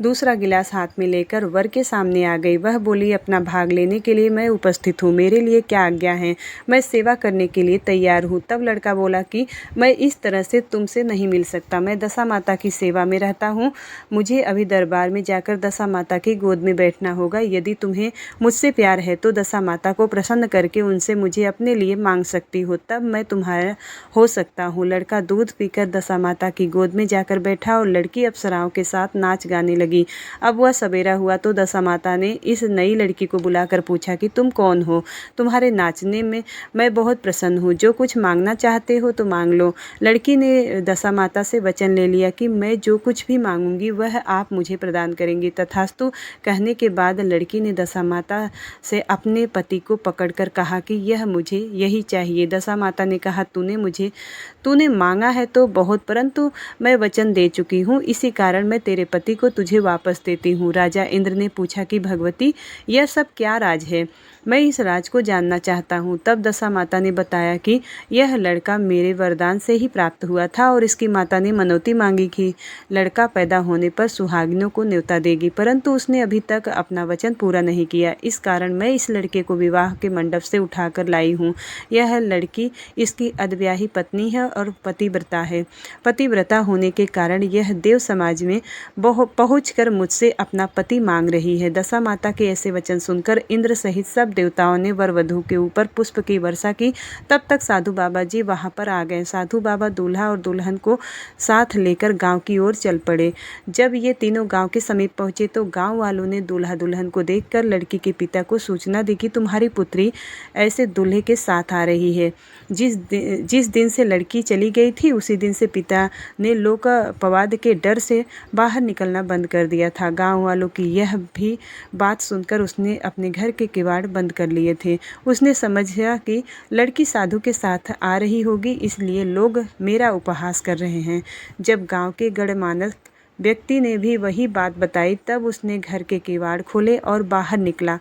दूसरा गिलास हाथ में लेकर वर के सामने आ गई। वह बोली, अपना भाग लेने के लिए मैं उपस्थित हूँ, मेरे लिए क्या आज्ञा है, मैं सेवा करने के लिए तैयार हूँ। तब लड़का बोला कि मैं इस तरह से तुमसे नहीं मिल सकता, मैं दशा माता की सेवा में रहता हूँ, मुझे अभी दरबार में जाकर दशा माता की गोद में बैठना होगा। यदि तुम्हें मुझसे प्यार है तो दशा माता को प्रसन्न करके उनसे मुझे अपने लिए मांग सकती हो, तब तब मैं तुम्हारा हो सकता हूँ। लड़का दूध पीकर दशा माता की गोद में जाकर बैठा और लड़की अप्सराओं के साथ नाच गाने लगी। अब वह सवेरा हुआ तो दशा माता ने इस नई लड़की को बुलाकर पूछा कि तुम कौन हो? तुम्हारे नाचने में मैं बहुत प्रसन्न हूँ, जो कुछ मांगना चाहते हो तो मांग लो। लड़की ने दशा माता से वचन ले लिया कि मैं जो कुछ भी मांगूंगी वह आप मुझे प्रदान करेंगी। तथास्तु कहने के बाद लड़की ने दशा माता से अपने पति को पकड़कर कहा कि यह मुझे यही चाहिए। दशा माता ने कहा, तूने मांगा है तो बहुत, परंतु मैं वचन दे चुकी हूँ, इसी कारण मैं तेरे पति को तुझे वापस देती हूँ। राजा इंद्र ने पूछा कि भगवती, यह सब क्या राज है? मैं इस राज को जानना चाहता हूँ। तब दशा माता ने बताया कि यह लड़का मेरे वरदान से ही प्राप्त हुआ था और इसकी माता ने मनौती मांगी कि लड़का पैदा होने पर सुहागिनों को न्योता देगी, परंतु उसने अभी तक अपना वचन पूरा नहीं किया। इस कारण मैं इस लड़के को विवाह के मंडप से उठाकर लाई हूँ। यह लड़की इसकी अद्ब्याही पत्नी है और पतिव्रता है। पतिव्रता होने के कारण यह देव समाज में पहुंचकर मुझसे अपना पति मांग रही है। दशा माता के ऐसे वचन सुनकर इंद्र सहित सब देवताओं ने वर वधू के ऊपर पुष्प की वर्षा की। तब तक साधु बाबा जी वहां पर आ गए। साधु बाबा दूल्हा और दुल्हन को साथ लेकर गांव की ओर चल पड़े। जब ये तीनों गांव के समीप पहुंचे तो गांव वालों ने दूल्हा दुल्हन को देखकर लड़की के पिता को सूचना दी कि तुम्हारी पुत्री ऐसे दूल्हे के साथ आ रही है। जिस दिन से लड़की चली गई थी उसी दिन से पिता ने लोक अपवाद के डर से बाहर निकलना बंद कर दिया था। गांव वालों की यह भी बात सुनकर उसने अपने घर के किवाड़ बंद कर लिए थे। उसने समझा कि लड़की साधु के साथ आ रही होगी, इसलिए लोग मेरा उपहास कर रहे हैं। जब गांव के गणमान्य व्यक्ति ने भी वही बात बताई तब उसने घर के किवाड़ खोले और बाहर निकला।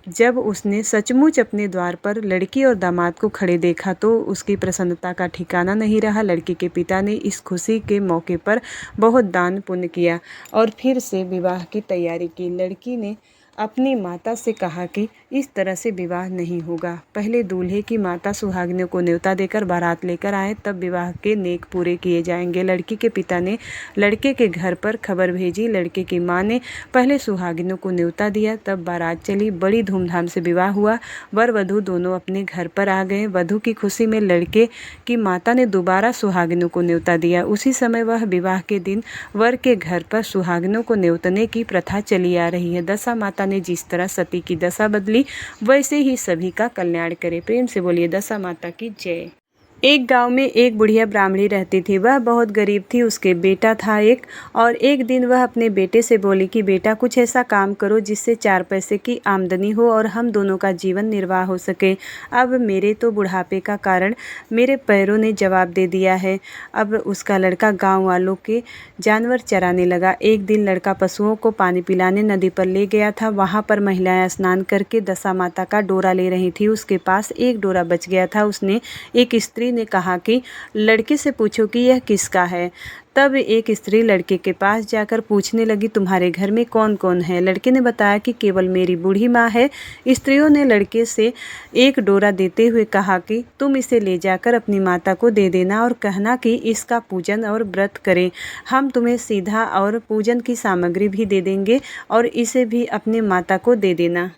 जब उसने सचमुच अपने द्वार पर लड़की और दामाद को खड़े देखा तो उसकी प्रसन्नता का ठिकाना नहीं रहा। लड़की के पिता ने इस खुशी के मौके पर बहुत दान पुण्य किया और फिर से विवाह की तैयारी की। लड़की ने अपनी माता से कहा कि इस तरह से विवाह नहीं होगा। पहले दूल्हे की माता सुहागिनों को न्योता देकर बारात लेकर आए, तब विवाह के नेक पूरे किए जाएंगे। लड़की के पिता ने लड़के के घर पर खबर भेजी। लड़के की मां ने पहले सुहागिनों को न्योता दिया, तब बारात चली। बड़ी धूमधाम से विवाह हुआ। वर वधू दोनों अपने घर पर आ गए। वधू की खुशी में लड़के की माता ने दोबारा सुहागिनों को न्योता दिया। उसी समय वह विवाह के दिन वर के घर पर सुहागिनों को न्योतने की प्रथा चली आ रही है। दशा माता ने जिस तरह सती की दशा बदली वैसे ही सभी का कल्याण करे। प्रेम से बोलिए दशा माता की जय। एक गांव में एक बुढ़िया ब्राह्मणी रहती थी। वह बहुत गरीब थी। उसके बेटा था एक, और एक दिन वह अपने बेटे से बोली कि बेटा कुछ ऐसा काम करो जिससे 4 पैसे की आमदनी हो और हम दोनों का जीवन निर्वाह हो सके। अब मेरे तो बुढ़ापे का कारण मेरे पैरों ने जवाब दे दिया है। अब उसका लड़का गाँव वालों के जानवर चराने लगा। एक दिन लड़का पशुओं को पानी पिलाने नदी पर ले गया था। वहाँ पर महिलाएं स्नान करके दशा माता का डोरा ले रही थी। उसके पास एक डोरा बच गया था। उसने एक स्त्री ने कहा कि लड़के से पूछो कि यह किसका है। तब एक स्त्री लड़के के पास जाकर पूछने लगी, तुम्हारे घर में कौन कौन है? लड़के ने बताया कि केवल मेरी बूढ़ी माँ है। स्त्रियों ने लड़के से एक डोरा देते हुए कहा कि तुम इसे ले जाकर अपनी माता को दे देना और कहना कि इसका पूजन और व्रत करें। हम तुम्हें सीधा और पूजन की सामग्री भी दे देंगे और इसे भी अपनी माता को दे देना।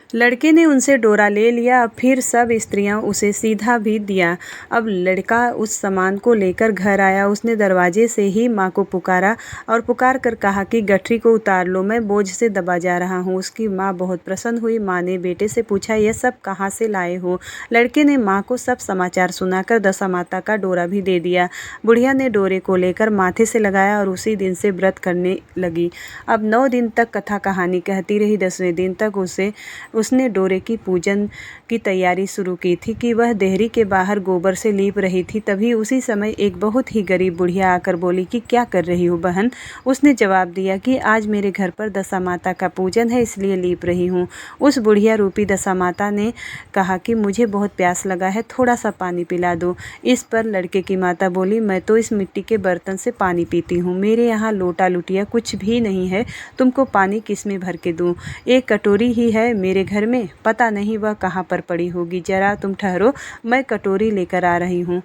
लड़के ने उनसे डोरा ले लिया। फिर सब स्त्रियां उसे सीधा भी दिया। अब लड़का उस सामान को लेकर घर आया। उसने दरवाजे से ही माँ को पुकारा और पुकार कर कहा कि गठरी को उतार लो, मैं बोझ से दबा जा रहा हूँ। उसकी माँ बहुत प्रसन्न हुई। माँ ने बेटे से पूछा, यह सब कहाँ से लाए हो? लड़के ने माँ को सब समाचार सुनाकर दशा माता का डोरा भी दे दिया। बुढ़िया ने डोरे को लेकर माथे से लगाया और उसी दिन से व्रत करने लगी। अब 9 दिन तक कथा कहानी कहती रही। 10वें दिन तक उसने डोरे की पूजन की तैयारी शुरू की थी कि वह देहरी के बाहर गोबर से लीप रही थी। तभी उसी समय एक बहुत ही गरीब बुढ़िया आकर बोली कि क्या कर रही हो बहन? उसने जवाब दिया कि आज मेरे घर पर दशा माता का पूजन है, इसलिए लीप रही हूँ। उस बुढ़िया रूपी दशा माता ने कहा कि मुझे बहुत प्यास लगा है, थोड़ा सा पानी पिला दो। इस पर लड़के की माता बोली, मैं तो इस मिट्टी के बर्तन से पानी पीती हूँ, मेरे यहाँ लोटा लुटिया कुछ भी नहीं है, तुमको पानी किस में भर के दूँ? एक कटोरी ही है, मेरे घर में? पता नहीं वह कहाँ पर पड़ी होगी। जरा तुम ठहरो, मैं कटोरी लेकर आ रही हूँ,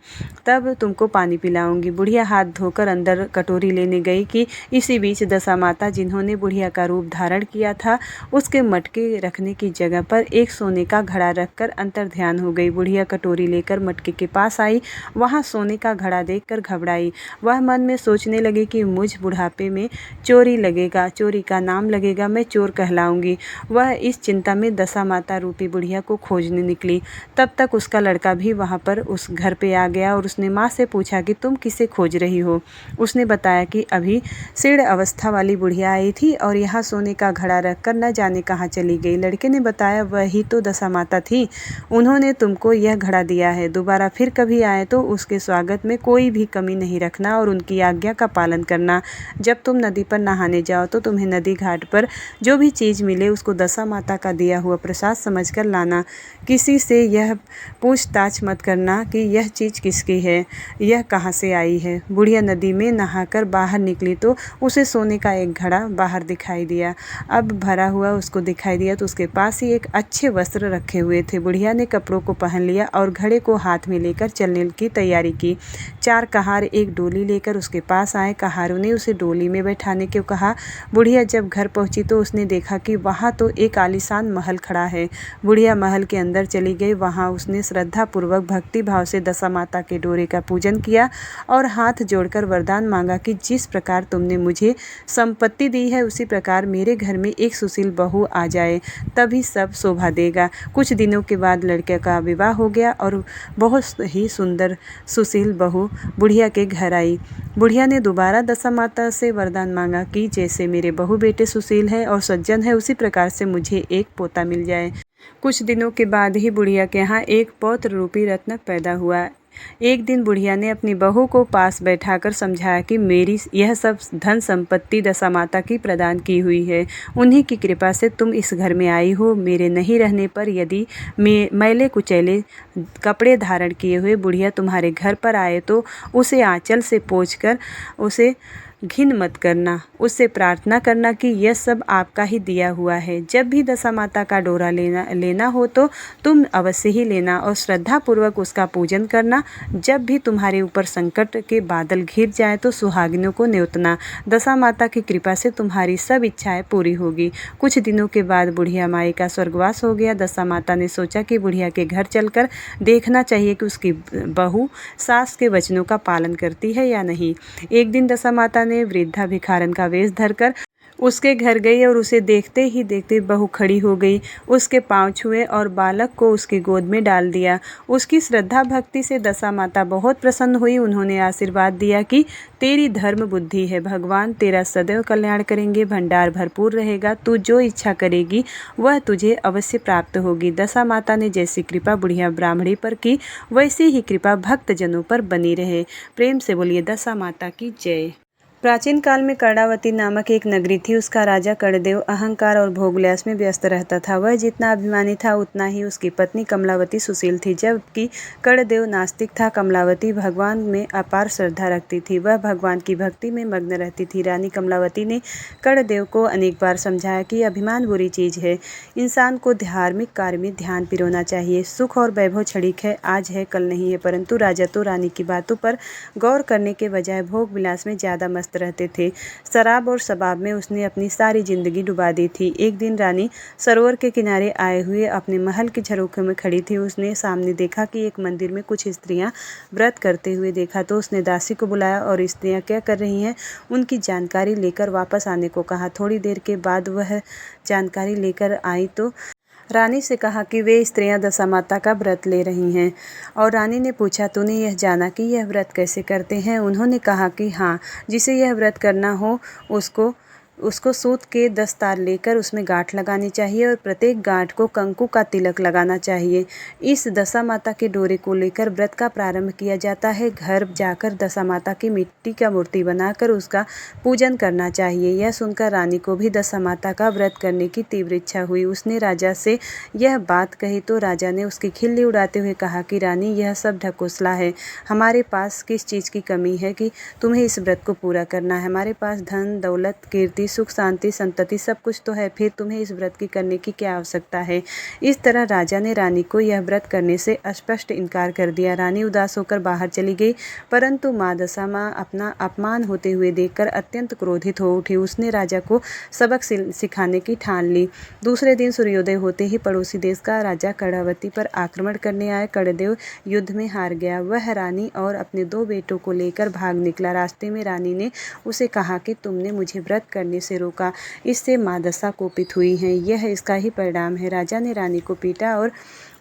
तब तुमको पानी पिलाऊंगी। बुढ़िया हाथ धोकर अंदर कटोरी लेने गई कि इसी बीच दशा माता, जिन्होंने बुढ़िया का रूप धारण किया था, उसके मटके रखने की जगह पर एक सोने का घड़ा रखकर अंतर ध्यान हो गई। बुढ़िया कटोरी लेकर मटके के पास आई, वहाँ सोने का घड़ा देखकर घबराई। वह मन में सोचने लगी कि मुझ बुढ़ापे में चोरी लगेगा, चोरी का नाम लगेगा, मैं चोर कहलाऊंगी। वह इस चिंता में दशा माता रूपी बुढ़िया को खोजने निकली। तब तक उसका लड़का भी वहाँ पर उस घर पे आ गया और उसने माँ से पूछा कि तुम किसे खोज रही हो। उसने बताया कि अभी शीर्ण अवस्था वाली बुढ़िया आई थी और यहाँ सोने का घड़ा रखकर न जाने कहाँ चली गई। लड़के ने बताया, वही तो दशा माता थी, उन्होंने तुमको यह घड़ा दिया है। दोबारा फिर कभी आए तो उसके स्वागत में कोई भी कमी नहीं रखना और उनकी आज्ञा का पालन करना। जब तुम नदी पर नहाने जाओ तो तुम्हें नदी घाट पर जो भी चीज़ मिले उसको दशा माता का दिया हुआ प्रसाद समझकर लाना। किसी से यह पूछताछ मत करना कि यह चीज़ किसकी है, यह कहाँ से आई है। बुढ़िया नदी में नहाकर बाहर निकली तो उसे सोने का एक घड़ा बाहर दिखाई दिया। अब भरा हुआ उसको दिखाई दिया तो उसके पास ही एक अच्छे वस्त्र रखे हुए थे। बुढ़िया ने कपड़ों को पहन लिया और घड़े को हाथ में लेकर चलने की तैयारी की। 4 कहार एक डोली लेकर उसके पास आए। कहारों ने उसे डोली में बैठाने को कहा। बुढ़िया जब घर पहुंची तो उसने देखा कि वहाँ तो एक आलीशान महल खड़ा है। बुढ़िया महल के अंदर चली गई। वहाँ उसने श्रद्धापूर्वक भक्ति भाव से दशा माता के डोरे का पूजन किया और हाथ जोड़कर वरदान मांगा कि जिस प्रकार तुमने मुझे संपत्ति दी है उसी प्रकार मेरे घर में एक सुशील बहू आ जाए, तभी सब शोभा देगा। कुछ दिनों के बाद लड़के का विवाह हो गया और बहुत ही सुंदर सुशील बहू बुढ़िया के घर आई। बुढ़िया ने दोबारा दशा माता से वरदान मांगा कि जैसे मेरे बहू बेटे सुशील है और सज्जन है उसी प्रकार से मुझे एक पोता मिल जाए। कुछ दिनों के बाद ही बुढ़िया के यहाँ एक पौत्र रूपी रत्न पैदा हुआ। एक दिन बुढ़िया ने अपनी बहू को पास बैठाकर समझाया कि मेरी यह सब धन संपत्ति दशा माता की प्रदान की हुई है, उन्हीं की कृपा से तुम इस घर में आई हो। मेरे नहीं रहने पर यदि मैले कुचैले कपड़े धारण किए हुए बुढ़िया तुम्हारे घर पर आए तो उसे आंचल से पोंछकर उसे घिन मत करना, उससे प्रार्थना करना कि यह सब आपका ही दिया हुआ है। जब भी दशा माता का डोरा लेना हो तो तुम अवश्य ही लेना और श्रद्धापूर्वक उसका पूजन करना। जब भी तुम्हारे ऊपर संकट के बादल घिर जाए तो सुहागिनों को न्योतना। दशा माता की कृपा से तुम्हारी सब इच्छाएं पूरी होगी। कुछ दिनों के बाद बुढ़िया माई का स्वर्गवास हो गया। दशा माता ने सोचा कि बुढ़िया के घर चलकर देखना चाहिए कि उसकी बहू सास के वचनों का पालन करती है या नहीं। एक दिन दशा माता ने वृद्धा भिखारन का वेश धरकर उसके घर गई और उसे देखते ही देखते बहू खड़ी हो गई। उसके पांव छुए और बालक को उसकी गोद में डाल दिया। उसकी श्रद्धा भक्ति से दशा माता बहुत प्रसन्न हुई। उन्होंने आशीर्वाद दिया कि तेरी धर्म बुद्धि है, भगवान तेरा सदैव कल्याण करेंगे, भंडार भरपूर रहेगा, तू जो इच्छा करेगी वह तुझे अवश्य प्राप्त होगी। दशा माता ने जैसी कृपा बुढ़िया ब्राह्मणी पर की वैसी ही कृपा भक्तजनों पर बनी रहे। प्रेम से बोलिए दशा माता की जय। प्राचीन काल में कर्णावती नामक एक नगरी थी। उसका राजा कर्णदेव अहंकार और भोगविलास में व्यस्त रहता था। वह जितना अभिमानी था उतना ही उसकी पत्नी कमलावती सुशील थी। जबकि कर्णदेव नास्तिक था, कमलावती भगवान में अपार श्रद्धा रखती थी। वह भगवान की भक्ति में मग्न रहती थी। रानी कमलावती ने कर्णदेव को अनेक बार समझाया कि अभिमान बुरी चीज़ है, इंसान को धार्मिक कार्य में ध्यान पिरोना चाहिए। सुख और वैभव क्षणिक है, आज है कल नहीं है। परंतु राजा तो रानी की बातों पर गौर करने के बजाय भोग विलास में ज़्यादा मस्त रहते थे। शराब और शबाब में उसने अपनी सारी जिंदगी डुबा दी थी। एक दिन रानी सरोवर के किनारे आए हुए अपने महल के झरोखे में खड़ी थी। उसने सामने देखा कि एक मंदिर में कुछ स्त्रियां व्रत करते हुए देखा तो उसने दासी को बुलाया और स्त्रियां क्या कर रही हैं उनकी जानकारी लेकर वापस आने को कहा। थोड़ी देर के बाद वह जानकारी लेकर आई तो रानी से कहा कि वे स्त्रियां दशा माता का व्रत ले रही हैं। और रानी ने पूछा, तूने यह जाना कि यह व्रत कैसे करते हैं? उन्होंने कहा कि हाँ, जिसे यह व्रत करना हो उसको सूत के 10 तार लेकर उसमें गांठ लगानी चाहिए और प्रत्येक गांठ को कंकु का तिलक लगाना चाहिए। इस दशा माता के डोरे को लेकर व्रत का प्रारंभ किया जाता है। घर जाकर दशा माता की मिट्टी का मूर्ति बनाकर उसका पूजन करना चाहिए। यह सुनकर रानी को भी दशा माता का व्रत करने की तीव्र इच्छा हुई। उसने राजा से यह बात कही तो राजा ने उसकी खिल्ली उड़ाते हुए कहा कि रानी, यह सब ढकोसला है। हमारे पास किस चीज़ की कमी है कि तुम्हें इस व्रत को पूरा करना है? हमारे पास धन दौलत कीर्ति समृद्धि, सुख, शांति, संतति सब कुछ तो है, फिर तुम्हें इस व्रत की करने की क्या आवश्यकता है। इस तरह राजा ने रानी को यह व्रत करने से स्पष्ट इनकार कर दिया। रानी उदास होकर बाहर चली गई, परंतु माँ दशा माँ अपना अपमान होते हुए देखकर अत्यंत क्रोधित हो उठी। उसने राजा को सबक सिखाने की ठान ली। दूसरे दिन सूर्योदय होते ही पड़ोसी देश का राजा कर्णावती पर आक्रमण करने आया। कर्णदेव युद्ध में हार गया। वह रानी और अपने 2 बेटों को लेकर भाग निकला। रास्ते में रानी ने उसे कहा कि तुमने मुझे व्रत करने से रोका, इससे माँ दशा कोपित हुई हैं। यह इसका ही परिणाम है। राजा ने रानी को पीटा और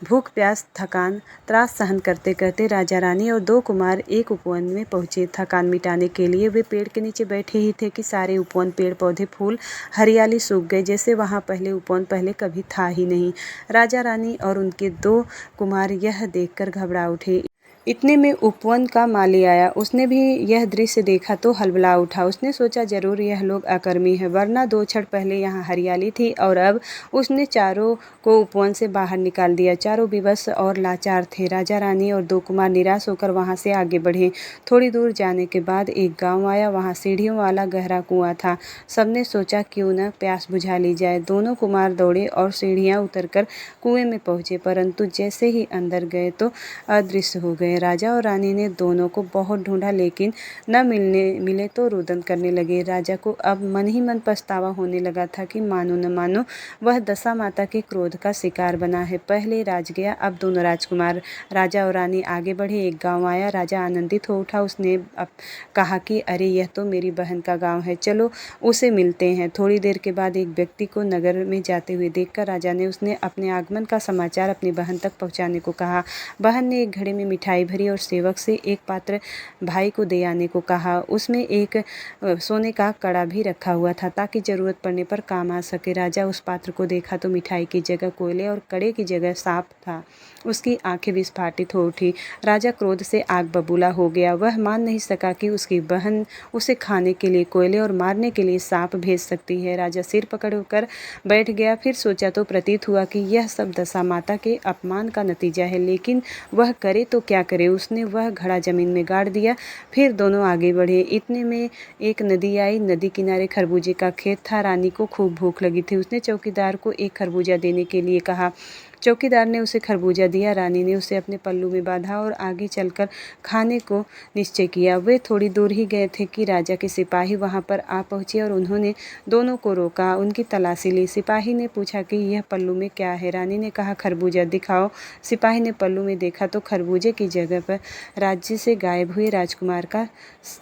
भूख, प्यास, थकान, त्रास सहन करते करते राजा रानी और 2 कुमार एक उपवन में पहुंचे। थकान मिटाने के लिए वे पेड़ के नीचे बैठे ही थे कि सारे उपवन, पेड़ पौधे, फूल, हरियाली सूख गए, जैसे वहां पहले उपवन पहले कभी था ही नहीं। राजा रानी और उनके 2 कुमार यह देखकर घबरा उठे। इतने में उपवन का माली आया। उसने भी यह दृश्य देखा तो हलबला उठा। उसने सोचा जरूर यह लोग अकर्मी हैं, वरना 2 क्षण पहले यहाँ हरियाली थी और अब उसने चारों को उपवन से बाहर निकाल दिया। चारों विवश और लाचार थे। राजा रानी और 2 कुमार निराश होकर वहाँ से आगे बढ़े। थोड़ी दूर जाने के बाद एक गाँव आया। वहाँ सीढ़ियों वाला गहरा कुआं था। सबने सोचा क्यों न प्यास बुझा ली जाए। दोनों कुमार दौड़े और सीढ़ियाँ उतरकर कुएं में पहुँचे, परंतु जैसे ही अंदर गए तो अदृश्य हो गए। राजा और रानी ने दोनों को बहुत ढूंढा, लेकिन न मिले तो रुदन करने लगे। राजा को अब मन ही मन पछतावा होने लगा था कि मानो न मानो वह दशा माता के क्रोध का शिकार बना है। पहले राज गया, अब दोनों राजकुमार। राजा और रानी आगे बढ़े। एक गांव आया। राजा आनंदित हो उठा। उसने कहा कि अरे, यह तो मेरी बहन का गांव है, चलो उसे मिलते हैं। थोड़ी देर के बाद एक व्यक्ति को नगर में जाते हुए देखकर राजा ने उसने अपने आगमन का समाचार अपनी बहन तक पहुंचाने को कहा। बहन ने एक घड़े में मिठाई भरी और सेवक से एक पात्र भाई को दे आने को कहा। उसमें एक सोने का कड़ा भी रखा हुआ था ताकि जरूरत पड़ने पर काम आ सके। राजा उस पात्र को देखा तो मिठाई की जगह कोयले और कड़े की जगह सांप था। उसकी आंखें विस्फाटित हो उठी। राजा क्रोध से आग बबूला हो गया। वह मान नहीं सका कि उसकी बहन उसे खाने के लिए कोयले और मारने के लिए सांप भेज सकती है। राजा सिर पकड़कर बैठ गया। फिर सोचा तो प्रतीत हुआ कि यह सब दशा माता के अपमान का नतीजा है, लेकिन वह करे तो क्या करे। उसने वह घड़ा जमीन में गाड़ दिया। फिर दोनों आगे बढ़े। इतने में एक नदी आई। नदी किनारे खरबूजे का खेत था। रानी को खूब भूख लगी थी। उसने चौकीदार को एक खरबूजा देने के लिए कहा। चौकीदार ने उसे खरबूजा दिया। रानी ने उसे अपने पल्लू में बांधा और आगे चलकर खाने को निश्चय किया। वे थोड़ी दूर ही गए थे कि राजा के सिपाही वहां पर आ पहुंचे और उन्होंने दोनों को रोका, उनकी तलाशी ली। सिपाही ने पूछा कि यह पल्लू में क्या है। रानी ने कहा खरबूजा दिखाओ। सिपाही ने पल्लू में देखा तो खरबूजे की जगह पर राज्य से गायब हुए राजकुमार का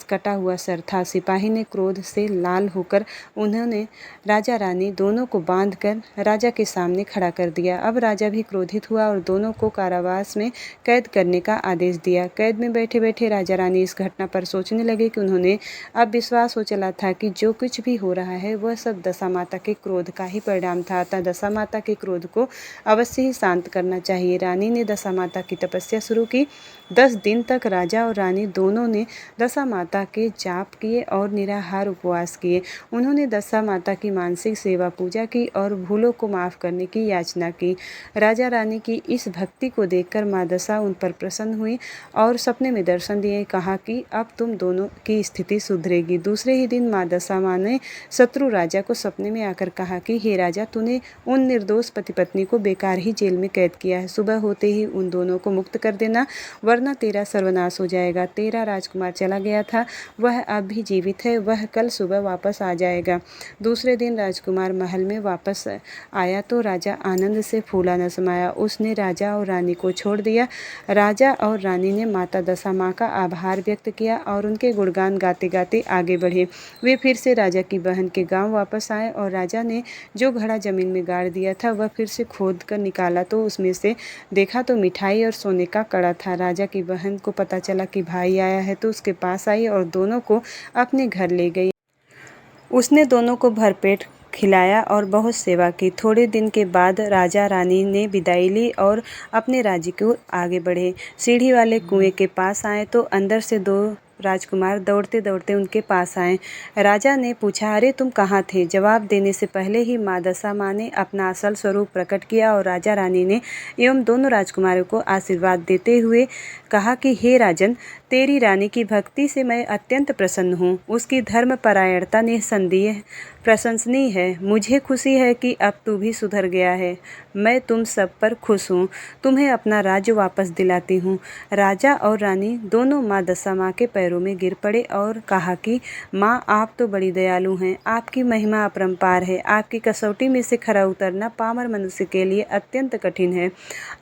कटा हुआ सर था। सिपाही ने क्रोध से लाल होकर उन्होंने राजा रानी दोनों को बांधकर राजा के सामने खड़ा कर दिया। अब राजा भी क्रोधित हुआ और दोनों को कारावास में कैद करने का आदेश दिया। कैद में बैठे बैठे राजा रानी इस घटना पर सोचने लगे कि उन्होंने अब विश्वास हो चला था कि जो कुछ भी हो रहा है वह सब दशा माता के क्रोध का ही परिणाम था। अतः दशा माता के क्रोध को अवश्य ही शांत करना चाहिए। रानी ने दशा माता की तपस्या शुरू की। 10 दिन तक राजा और रानी दोनों ने दशा माता के जाप किए और निराहार उपवास किए। उन्होंने दशा माता की मानसिक सेवा पूजा की और भूलों को माफ करने की याचना की। राजा रानी की इस भक्ति को देखकर माँ दशा उन पर प्रसन्न हुई और सपने में दर्शन दिए। कहा कि अब तुम दोनों की स्थिति सुधरेगी। दूसरे ही दिन माँ दशा माँ ने शत्रु राजा को सपने में आकर कहा कि हे राजा, तूने उन निर्दोष पति पत्नी को बेकार ही जेल में कैद किया है। सुबह होते ही उन दोनों को मुक्त कर देना, वरना तेरा सर्वनाश हो जाएगा। तेरा राजकुमार चला गया था, वह अब भी जीवित है, वह कल सुबह वापस आ जाएगा। दूसरे दिन राजकुमार महल में वापस आया तो राजा आनंद से फूला न समाया। उसने राजा और रानी को छोड़ दिया। राजा और रानी ने माता दशा माँ का आभार व्यक्त किया और उनके गुणगान गाते गाते आगे बढ़े। वे फिर से राजा की बहन के गांव वापस आए और राजा ने जो घड़ा जमीन में गाड़ दिया था वह फिर से खोद कर निकाला तो उसमें से देखा तो मिठाई और सोने का कड़ा था। राजा की बहन को पता चला कि भाई आया है तो उसके पास आई और दोनों को अपने घर ले गई। उसने दोनों को भरपेट खिलाया और बहुत सेवा की। थोड़े दिन के बाद राजा रानी ने विदाई ली और अपने राज्य को आगे बढ़े। सीढ़ी वाले कुएं के पास आए तो अंदर से 2 राजकुमार दौड़ते दौड़ते उनके पास आए। राजा ने पूछा, अरे तुम कहाँ थे? जवाब देने से पहले ही माँ दशा माँ ने अपना असल स्वरूप प्रकट किया और राजा रानी ने एवं दोनों राजकुमारों को आशीर्वाद देते हुए कहा कि हे राजन, तेरी रानी की भक्ति से मैं अत्यंत प्रसन्न हूँ। उसकी धर्मपरायणता निसंदेह प्रशंसनीय है। मुझे खुशी है कि अब तू भी सुधर गया है। मैं तुम सब पर खुश हूँ। तुम्हें अपना राज्य वापस दिलाती हूँ। राजा और रानी दोनों माँ दशा माँ के पैरों में गिर पड़े और कहा कि माँ, आप तो बड़ी दयालु हैं। आपकी महिमा अपरंपार है। आपकी कसौटी में से खरा उतरना पामर मनुष्य के लिए अत्यंत कठिन है।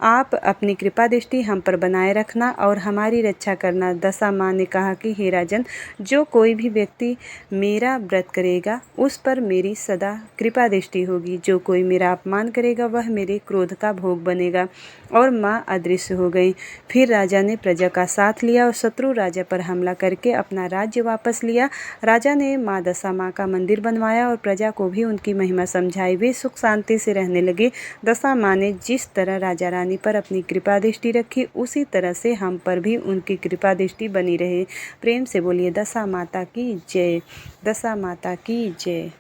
आप अपनी कृपा दृष्टि हम पर बनाए रखना और हमारी रक्षा करना। दशा माँ ने कहा कि हे राजन, जो कोई भी व्यक्ति मेरा व्रत करेगा उस पर मेरी सदा कृपा दृष्टि होगी। जो कोई मेरा अपमान करेगा वह मेरे क्रोध का भोग बनेगा। और माँ अदृश्य हो गई। फिर राजा ने प्रजा का साथ लिया और शत्रु राजा पर हमला करके अपना राज्य वापस लिया। राजा ने माँ दशा माँ का मंदिर बनवाया और प्रजा को भी उनकी महिमा समझाई। वे सुख शांति से रहने लगे। दशा माँ ने जिस तरह राजा रानी पर अपनी कृपा दृष्टि रखी, उसी तरह से हम पर भी उनकी कृपा दृष्टि बनी रहे। प्रेम से बोलिए दशा माता की जय। दशा माता की जय।